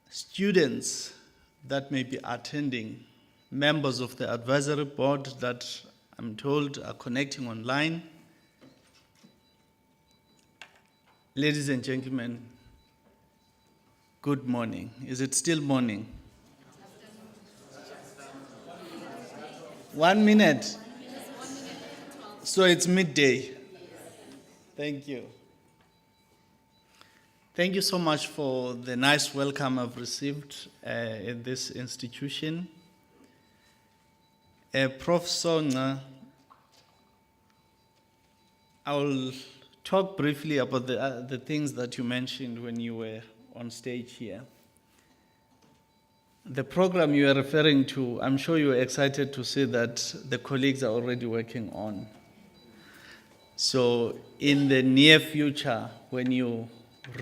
students that may be attending, members of the advisory board that I'm told are connecting online. Ladies and gentlemen, good morning. Is it still morning? 1 minute. So it's midday. Thank you. Thank you so much for the nice welcome I've received in this institution. Prof. Songa, I will talk briefly about the things that you mentioned when you were on stage here. The program you are referring to, I'm sure you are excited to see that the colleagues are already working on. So in the near future, when you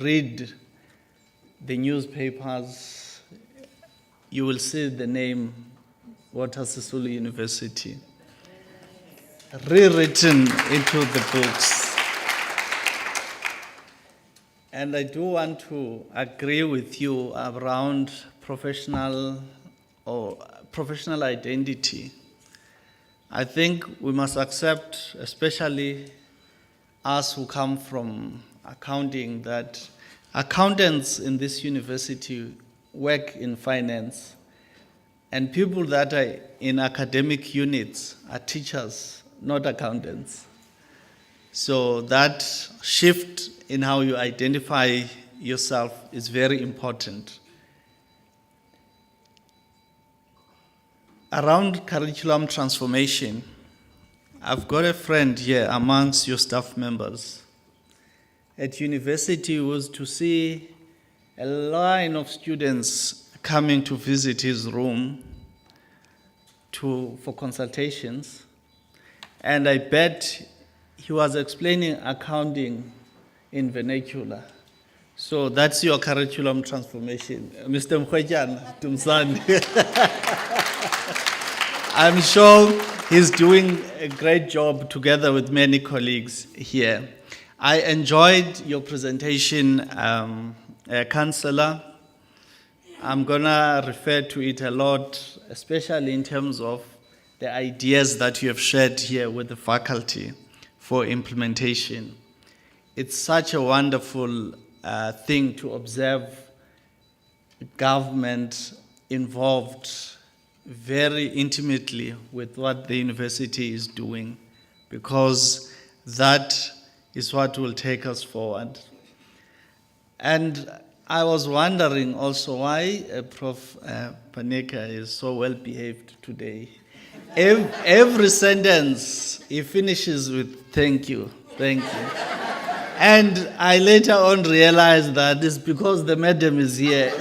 read the newspapers, you will see the name Walter Sisulu University rewritten into the books. And I do want to agree with you around professional identity. I think we must accept, especially us who come from accounting, that accountants in this university work in finance, and people that are in academic units are teachers, not accountants. So that shift in how you identify yourself is very important. Around curriculum transformation, I've got a friend here amongst your staff members. At university, was to see a line of students coming to visit his room for consultations, and I bet he was explaining accounting in vernacular. So that's your curriculum transformation. Mr. Mkhwejan Tumsani. I'm sure he's doing a great job together with many colleagues here. I enjoyed your presentation, Councillor. I'm gonna refer to it a lot, especially in terms of the ideas that you have shared here with the faculty for implementation. It's such a wonderful thing to observe government involved very intimately with what the university is doing, because that is what will take us forward. And I was wondering also why Prof. Paneka is so well behaved today. Every sentence he finishes with thank you, thank you. And I later on realized that it's because the madam is here.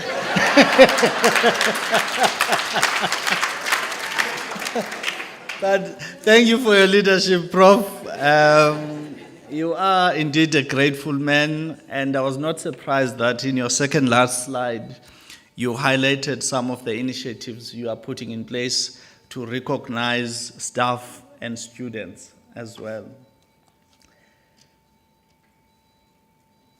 But thank you for your leadership, Prof. You are indeed a grateful man, and I was not surprised that in your second last slide, you highlighted some of the initiatives you are putting in place to recognize staff and students as well.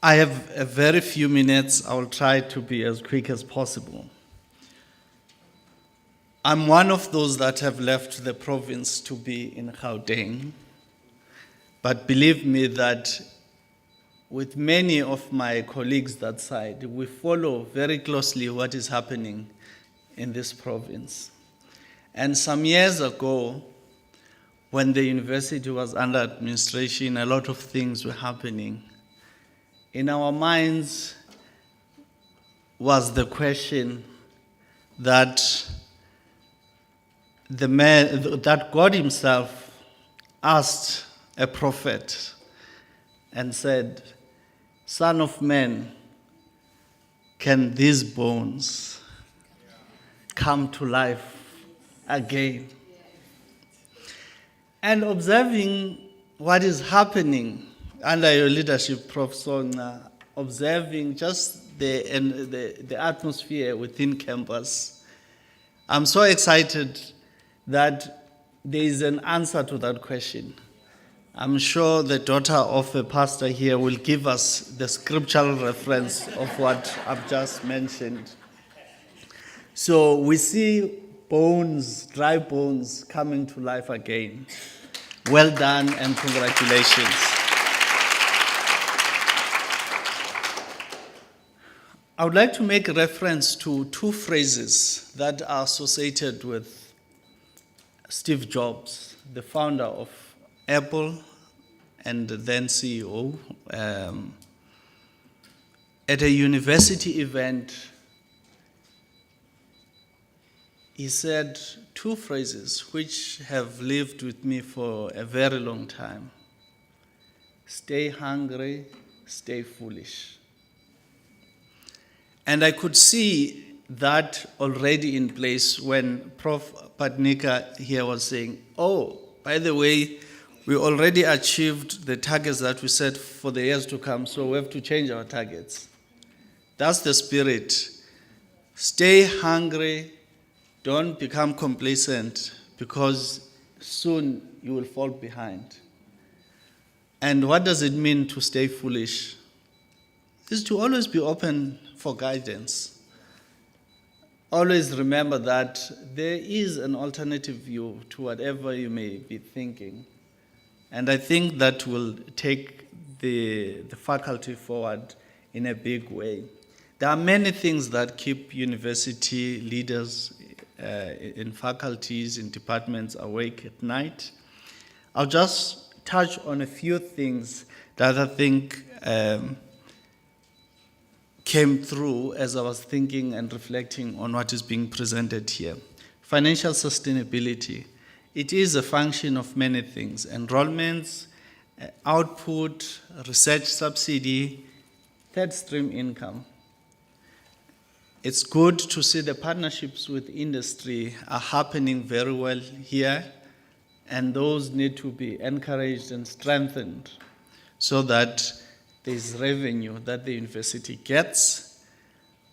I have a very few minutes. I will try to be as quick as possible. I'm one of those that have left the province to be in Gauteng. But believe me that with many of my colleagues that side, we follow very closely what is happening in this province. And some years ago, when the university was under administration, a lot of things were happening. In our minds was the question that that God himself asked a prophet and said, "Son of man, can these bones come to life again?" And observing what is happening under your leadership, Prof. Sona, observing just the atmosphere within campus, I'm so excited that there is an answer to that question. I'm sure the daughter of a pastor here will give us the scriptural reference of what I've just mentioned. So we see bones, dry bones, coming to life again. Well done and congratulations. I would like to make reference to two phrases that are associated with Steve Jobs, the founder of Apple and then CEO. At a university event, he said two phrases which have lived with me for a very long time. Stay hungry, stay foolish. And I could see that already in place when Prof. Padnika here was saying, oh, by the way, we already achieved the targets that we set for the years to come, so we have to change our targets. That's the spirit. Stay hungry, don't become complacent, because soon you will fall behind. And what does it mean to stay foolish? It's to always be open for guidance. Always remember that there is an alternative view to whatever you may be thinking. And I think that will take the faculty forward in a big way. There are many things that keep university leaders in faculties, in departments awake at night. I'll just touch on a few things that I think came through as I was thinking and reflecting on what is being presented here. Financial sustainability. It is a function of many things: enrollments, output, research subsidy, third stream income. It's good to see the partnerships with industry are happening very well here, and those need to be encouraged and strengthened so that there's revenue that the university gets.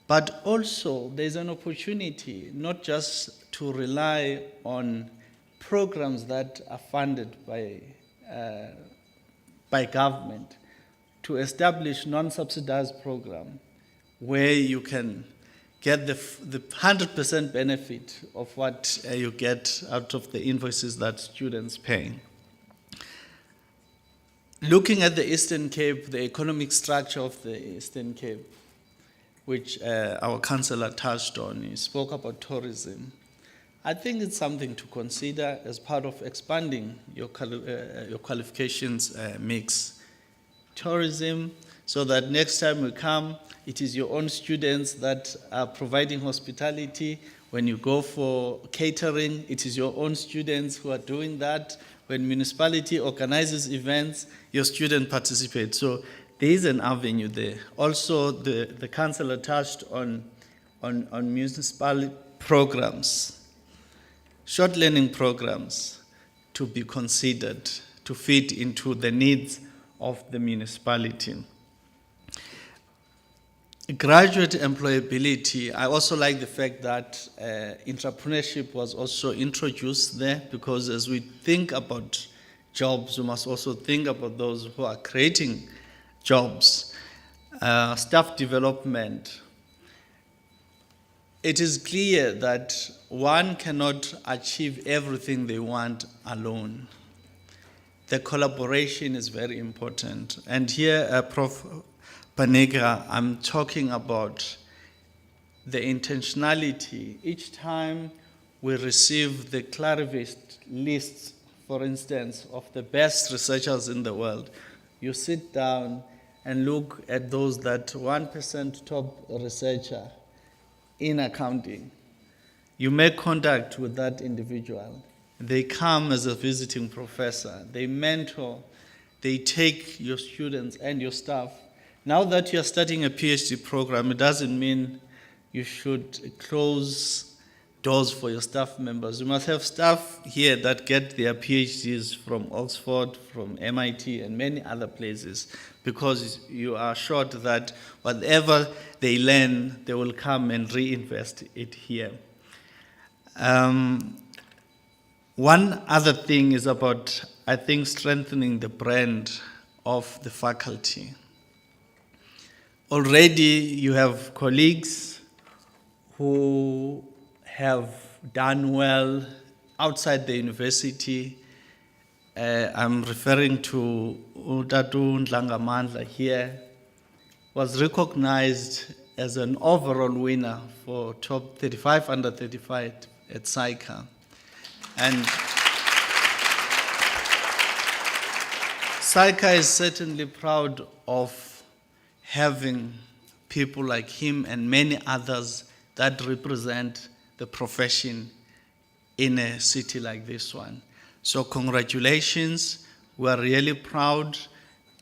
But also, there's an opportunity not just to rely on programs that are funded by government, to establish non-subsidized program where you can get the 100% benefit of what you get out of the invoices that students pay. Looking at the Eastern Cape, the economic structure of the Eastern Cape, which our councillor touched on, he spoke about tourism. I think it's something to consider as part of expanding your qualifications mix. Tourism, so that next time we come, it is your own students that are providing hospitality. When you go for catering, it is your own students who are doing that. When municipality organizes events, your student participates. So there is an avenue there. Also, the councillor touched on municipal programs, short learning programs to be considered to fit into the needs of the municipality. Graduate employability, I also like the fact that entrepreneurship was also introduced there, because as we think about jobs, we must also think about those who are creating jobs. Staff development. It is clear that one cannot achieve everything they want alone. The collaboration is very important. And here, Prof. Panega, I'm talking about the intentionality. Each time we receive the Clarivate lists, for instance, of the best researchers in the world, you sit down and look at those that 1% top researcher in accounting. You make contact with that individual. They come as a visiting professor. They mentor. They take your students and your staff. Now that you're starting a PhD program, it doesn't mean you should close doors for your staff members. You must have staff here that get their PhDs from Oxford, from MIT, and many other places, because you are sure that whatever they learn, they will come and reinvest it here. One other thing is about, I think, strengthening the brand of the faculty. Already you have colleagues who have done well outside the university. I'm referring to Utatu Ndlangamandla here, was recognized as an overall winner for top 35 under 35 at SAICA. And SAICA is certainly proud of having people like him and many others that represent the profession in a city like this one. So congratulations, we are really proud,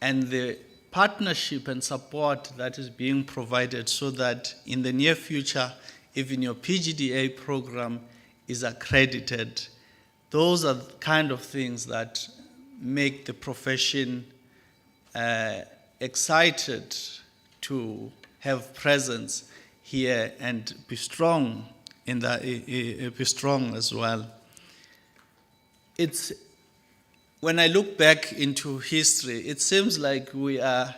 and the partnership and support that is being provided so that in the near future, even your PGDA program is accredited. Those are the kind of things that make the profession excited to have presence here and be strong in that, be strong as well. It's, when I look back into history, it seems like we are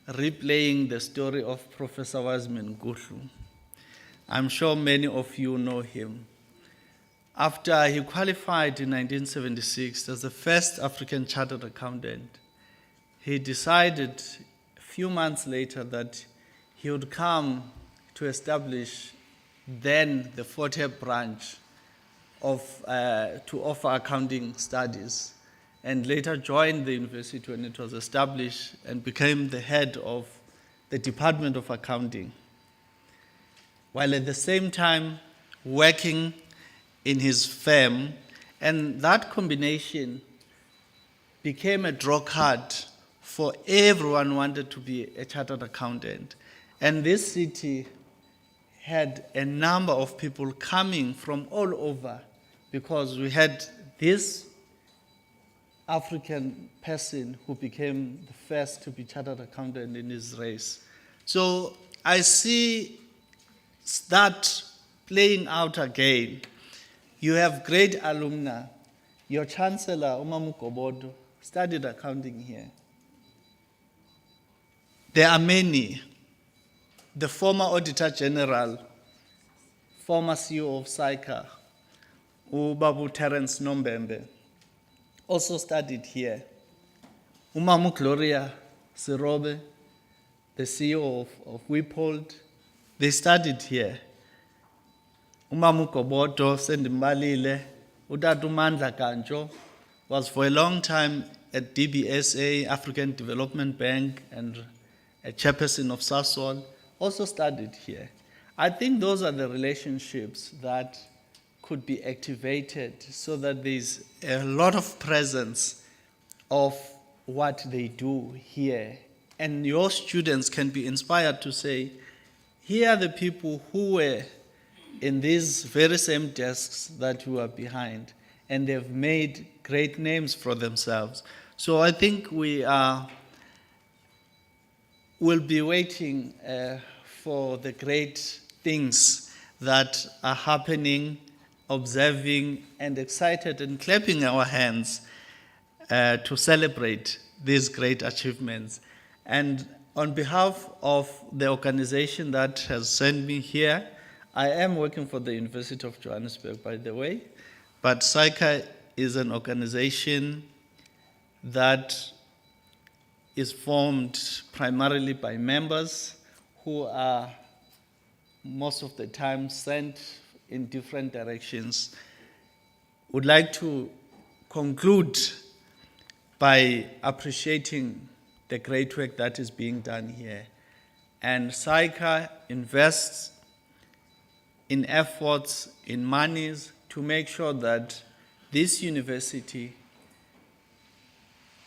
replaying the story of Professor Wasman Guhlu. I'm sure many of you know him. After he qualified in 1976 as the first African chartered accountant, he decided a few months later that he would come to establish then the Fort Hare branch of, to offer accounting studies, and later joined the university when it was established and became the head of the Department of Accounting, while at the same time working in his firm. And that combination became a draw card for everyone who wanted to be a chartered accountant. And this city had a number of people coming from all over because we had this African person who became the first to be chartered accountant in his race. So I see that playing out again. You have great alumni. Your chancellor, Umamu Kobodo, studied accounting here. There are many. The former Auditor General, former CEO of SAICA, Ubabu Terence Nombembe, also studied here. Umamu Gloria Sirobe, the CEO of Wipold, they studied here. Umamu Kobodo Sendimbalile, Udatu Mandla Kancho, was for a long time at DBSA, African Development Bank, and a chairperson of SASOL, also studied here. I think those are the relationships that could be activated so that there's a lot of presence of what they do here. And your students can be inspired to say, here are the people who were in these very same desks that you are behind, and they've made great names for themselves. So I think we'll be waiting for the great things that are happening, observing and excited and clapping our hands to celebrate these great achievements. And on behalf of the organization that has sent me here, I am working for the University of Johannesburg, by the way, but SAICA is an organization that is formed primarily by members who are most of the time sent in different directions. Would like to conclude by appreciating the great work that is being done here. And SAICA invests in efforts, in monies, to make sure that this university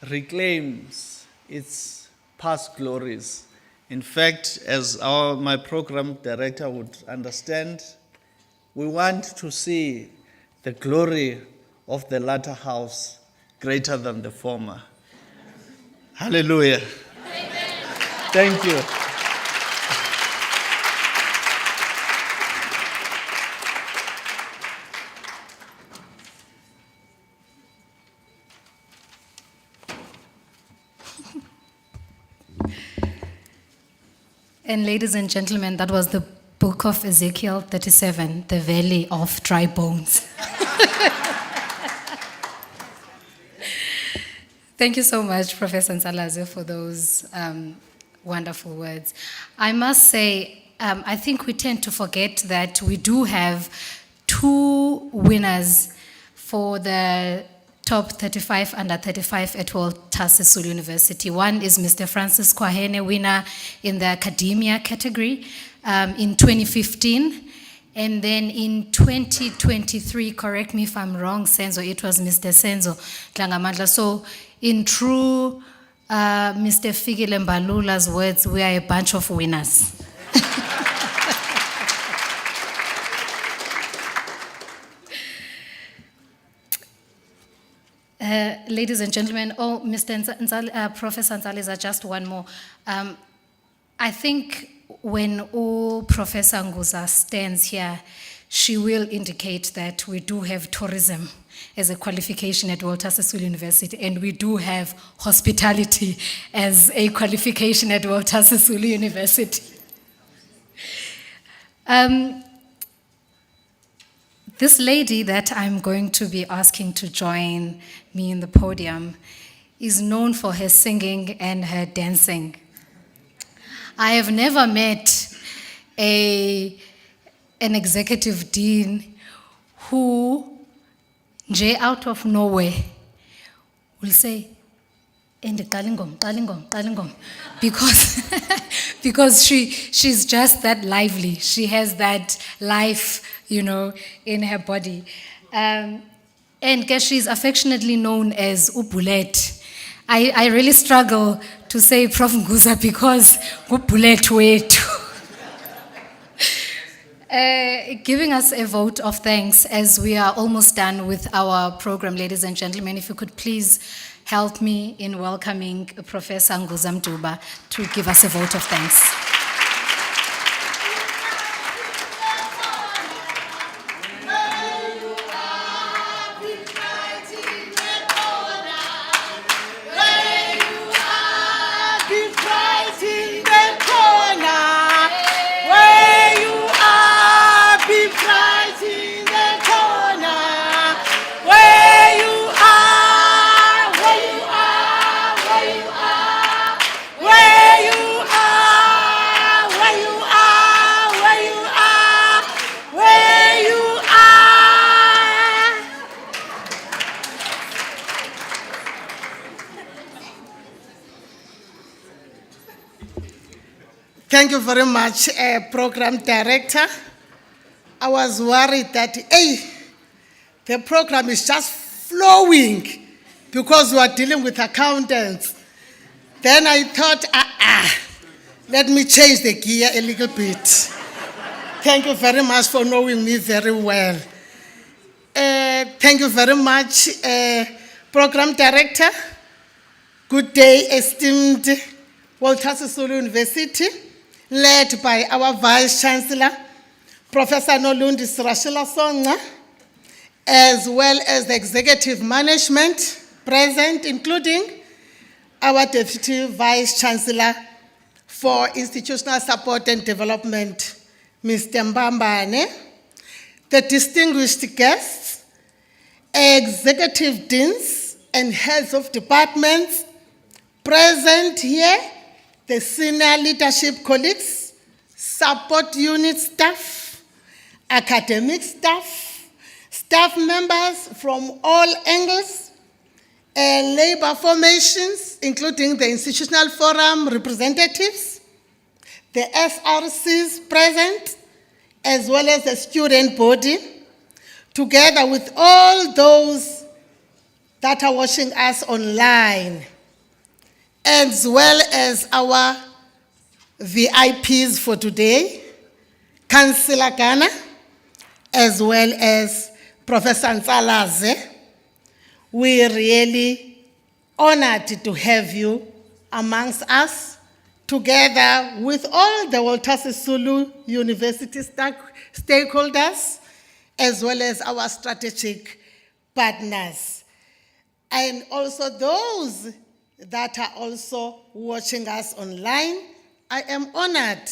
reclaims its past glories. In fact, as my program director would understand, we want to see the glory of the latter house greater than the former. Hallelujah. Amen. Thank you. And ladies and gentlemen, that was the book of Ezekiel 37, the valley of dry bones. Thank you so much, Professor Nsalaze, for those wonderful words. I must say, I think we tend to forget that we do have 2 winners for the top 35 under 35 at Walter Sisulu University. One is Mr. Francis Kwahene, winner in the academia category in 2015. And then in 2023, correct me if I'm wrong, Senzo, it was Mr. Senzo Dlangamandla. So in true Mr. Fikile Mbalula's words, we are a bunch of winners. Ladies and gentlemen, Mr. Professor Nsalaze, just one more. I think when Professor Nguza stands here, she will indicate that we do have tourism as a qualification at Walter Sisulu University, and we do have hospitality as a qualification at Walter Sisulu University. This lady that I'm going to be asking to join me in the podium is known for her singing and her dancing. I have never met an executive dean who, out of nowhere, will say, because she's just that lively. She has that life, in her body. And she's affectionately known as Ubulet. I really struggle to say Prof. Nguza because Ubulet wethu. Giving us a vote of thanks as we are almost done with our program, ladies and gentlemen. If you could please help me in welcoming Professor Nguza Mduba to give us a vote of thanks. Thank you very much, Program Director. I was worried that, hey, the program is just flowing because we are dealing with accountants. Then I thought, let me change the gear a little bit. Thank you very much for knowing me very well. Thank you very much, Program Director. Good day, esteemed Walter Sisulu University, led by our Vice Chancellor, Professor Nolundi Sirashila Songa, as well as the executive management present, including our Deputy Vice Chancellor for Institutional Support and Development, Mr. Mbambane, the distinguished guests, executive deans and heads of departments present here, the senior leadership colleagues, support unit staff, academic staff, staff members from all angles, labor formations, including the institutional forum representatives, the SRCs present, as well as the student body, together with all those that are watching us online, as well as our VIPs for today, Councillor Ghana, as well as Professor Ntsalaze. We're really honored to have you amongst us, together with all the Walter Sisulu University stakeholders, as well as our strategic partners, and also those that are also watching us online. I am honored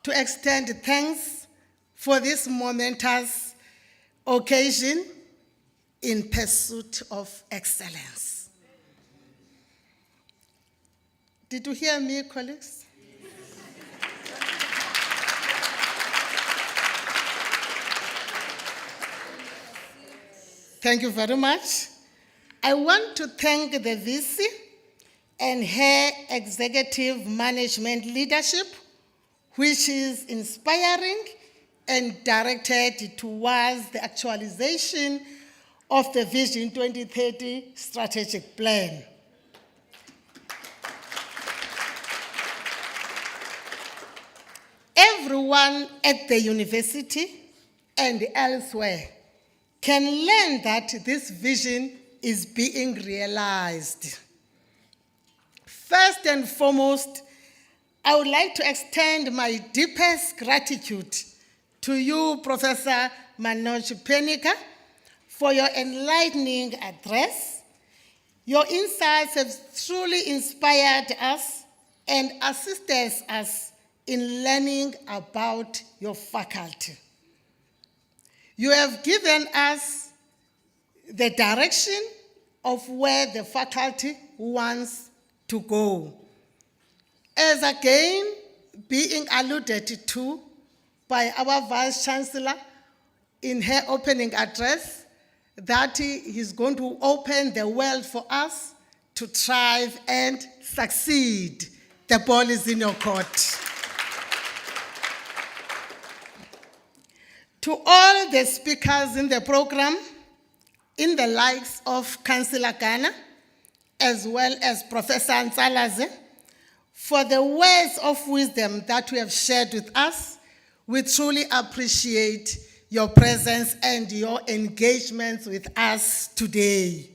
to extend thanks for this momentous occasion in pursuit of excellence. Did you hear me, colleagues? Thank you very much. I want to thank the VC and her executive management leadership, which is inspiring and directed towards the actualization of the Vision 2030 strategic plan. Everyone at the university and elsewhere can learn that this vision is being realized. First and foremost, I would like to extend my deepest gratitude to you, Professor Manoj Penika, for your enlightening address. Your insights have truly inspired us and assisted us in learning about your faculty. You have given us the direction of where the faculty wants to go. As again being alluded to by our Vice Chancellor in her opening address, that he's going to open the world for us to thrive and succeed. The ball is in your court. To all the speakers in the program, in the likes of Councillor Ghana, as well as Professor Ntsalaze, for the words of wisdom that you have shared with us, We truly appreciate your presence and your engagement with us today.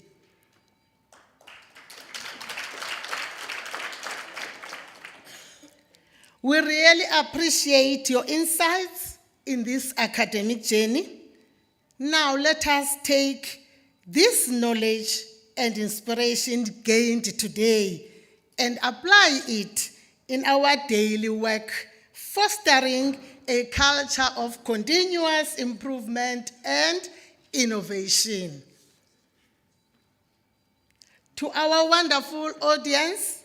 We really appreciate your insights in this academic journey. Now let us take this knowledge and inspiration gained today and apply it in our daily work, fostering a culture of continuous improvement and innovation. To our wonderful audience,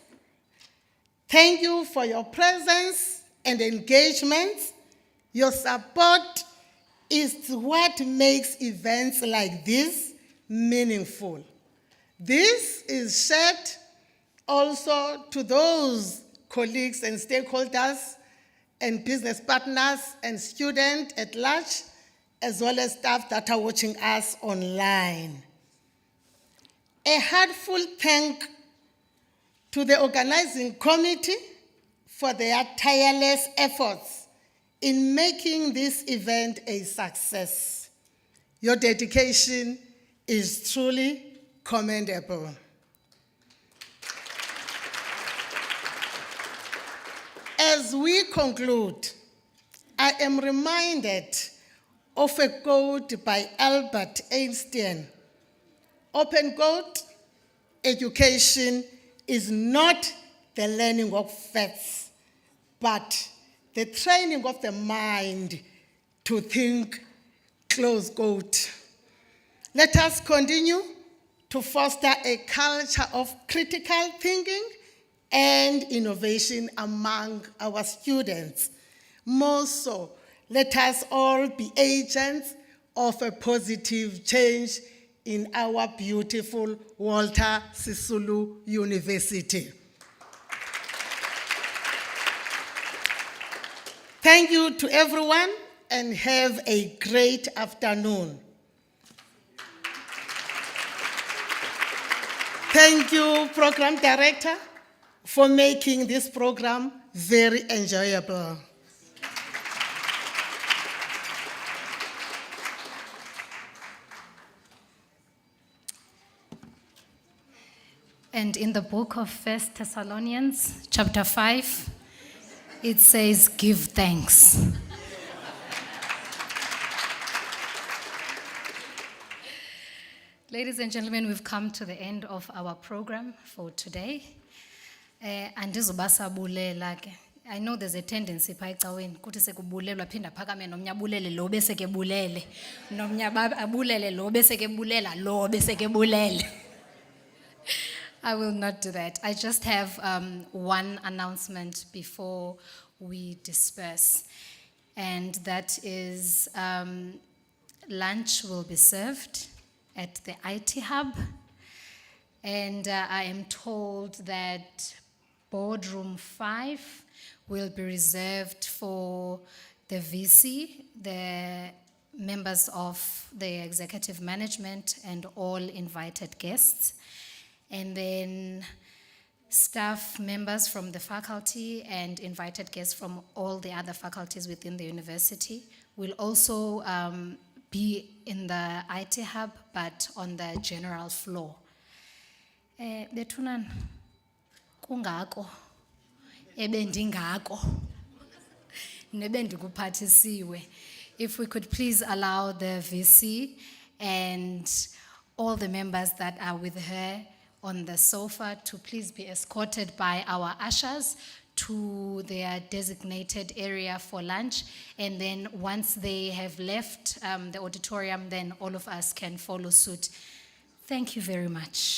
thank you for your presence and engagement. Your support is what makes events like this meaningful. This is shared also to those colleagues and stakeholders and business partners and students at large, as well as staff that are watching us online. A heartfelt thank to the organizing committee for their tireless efforts in making this event a success. Your dedication is truly commendable. As we conclude, I am reminded of a quote by Albert Einstein. Open quote, education is not the learning of facts, but the training of the mind to think, close quote. Let us continue to foster a culture of critical thinking and innovation among our students. More so, let us all be agents of a positive change in our beautiful Walter Sisulu University. Thank you to everyone and have a great afternoon. Thank you, Program Director, for making this program very enjoyable. And in the book of 1 Thessalonians, chapter 5, it says, give thanks. Ladies and gentlemen, we've come to the end of our program for today. Andizubasabulela ke. I know there's a tendency pha ecaweni kuthi sekubulelwa phinda phakame nomnye abulele lo bese ke bulele nomnye abulele lo bese ke bulela lo bese ke bulele. I will not do that. I just have one announcement before we disperse, and that is lunch will be served at the IT Hub, and I am told that boardroom 5 will be reserved for the VC, the members of the executive management, and all invited guests. And then staff members from the faculty and invited guests from all the other faculties within the university will also be in the IT Hub, but on the general floor. Bethunan, kungako, ebendingako, nebendikuphathisiwe. If we could please allow the VC and all the members that are with her on the sofa to please be escorted by our ushers to their designated area for lunch. And then once they have left the auditorium, then all of us can follow suit. Thank you very much.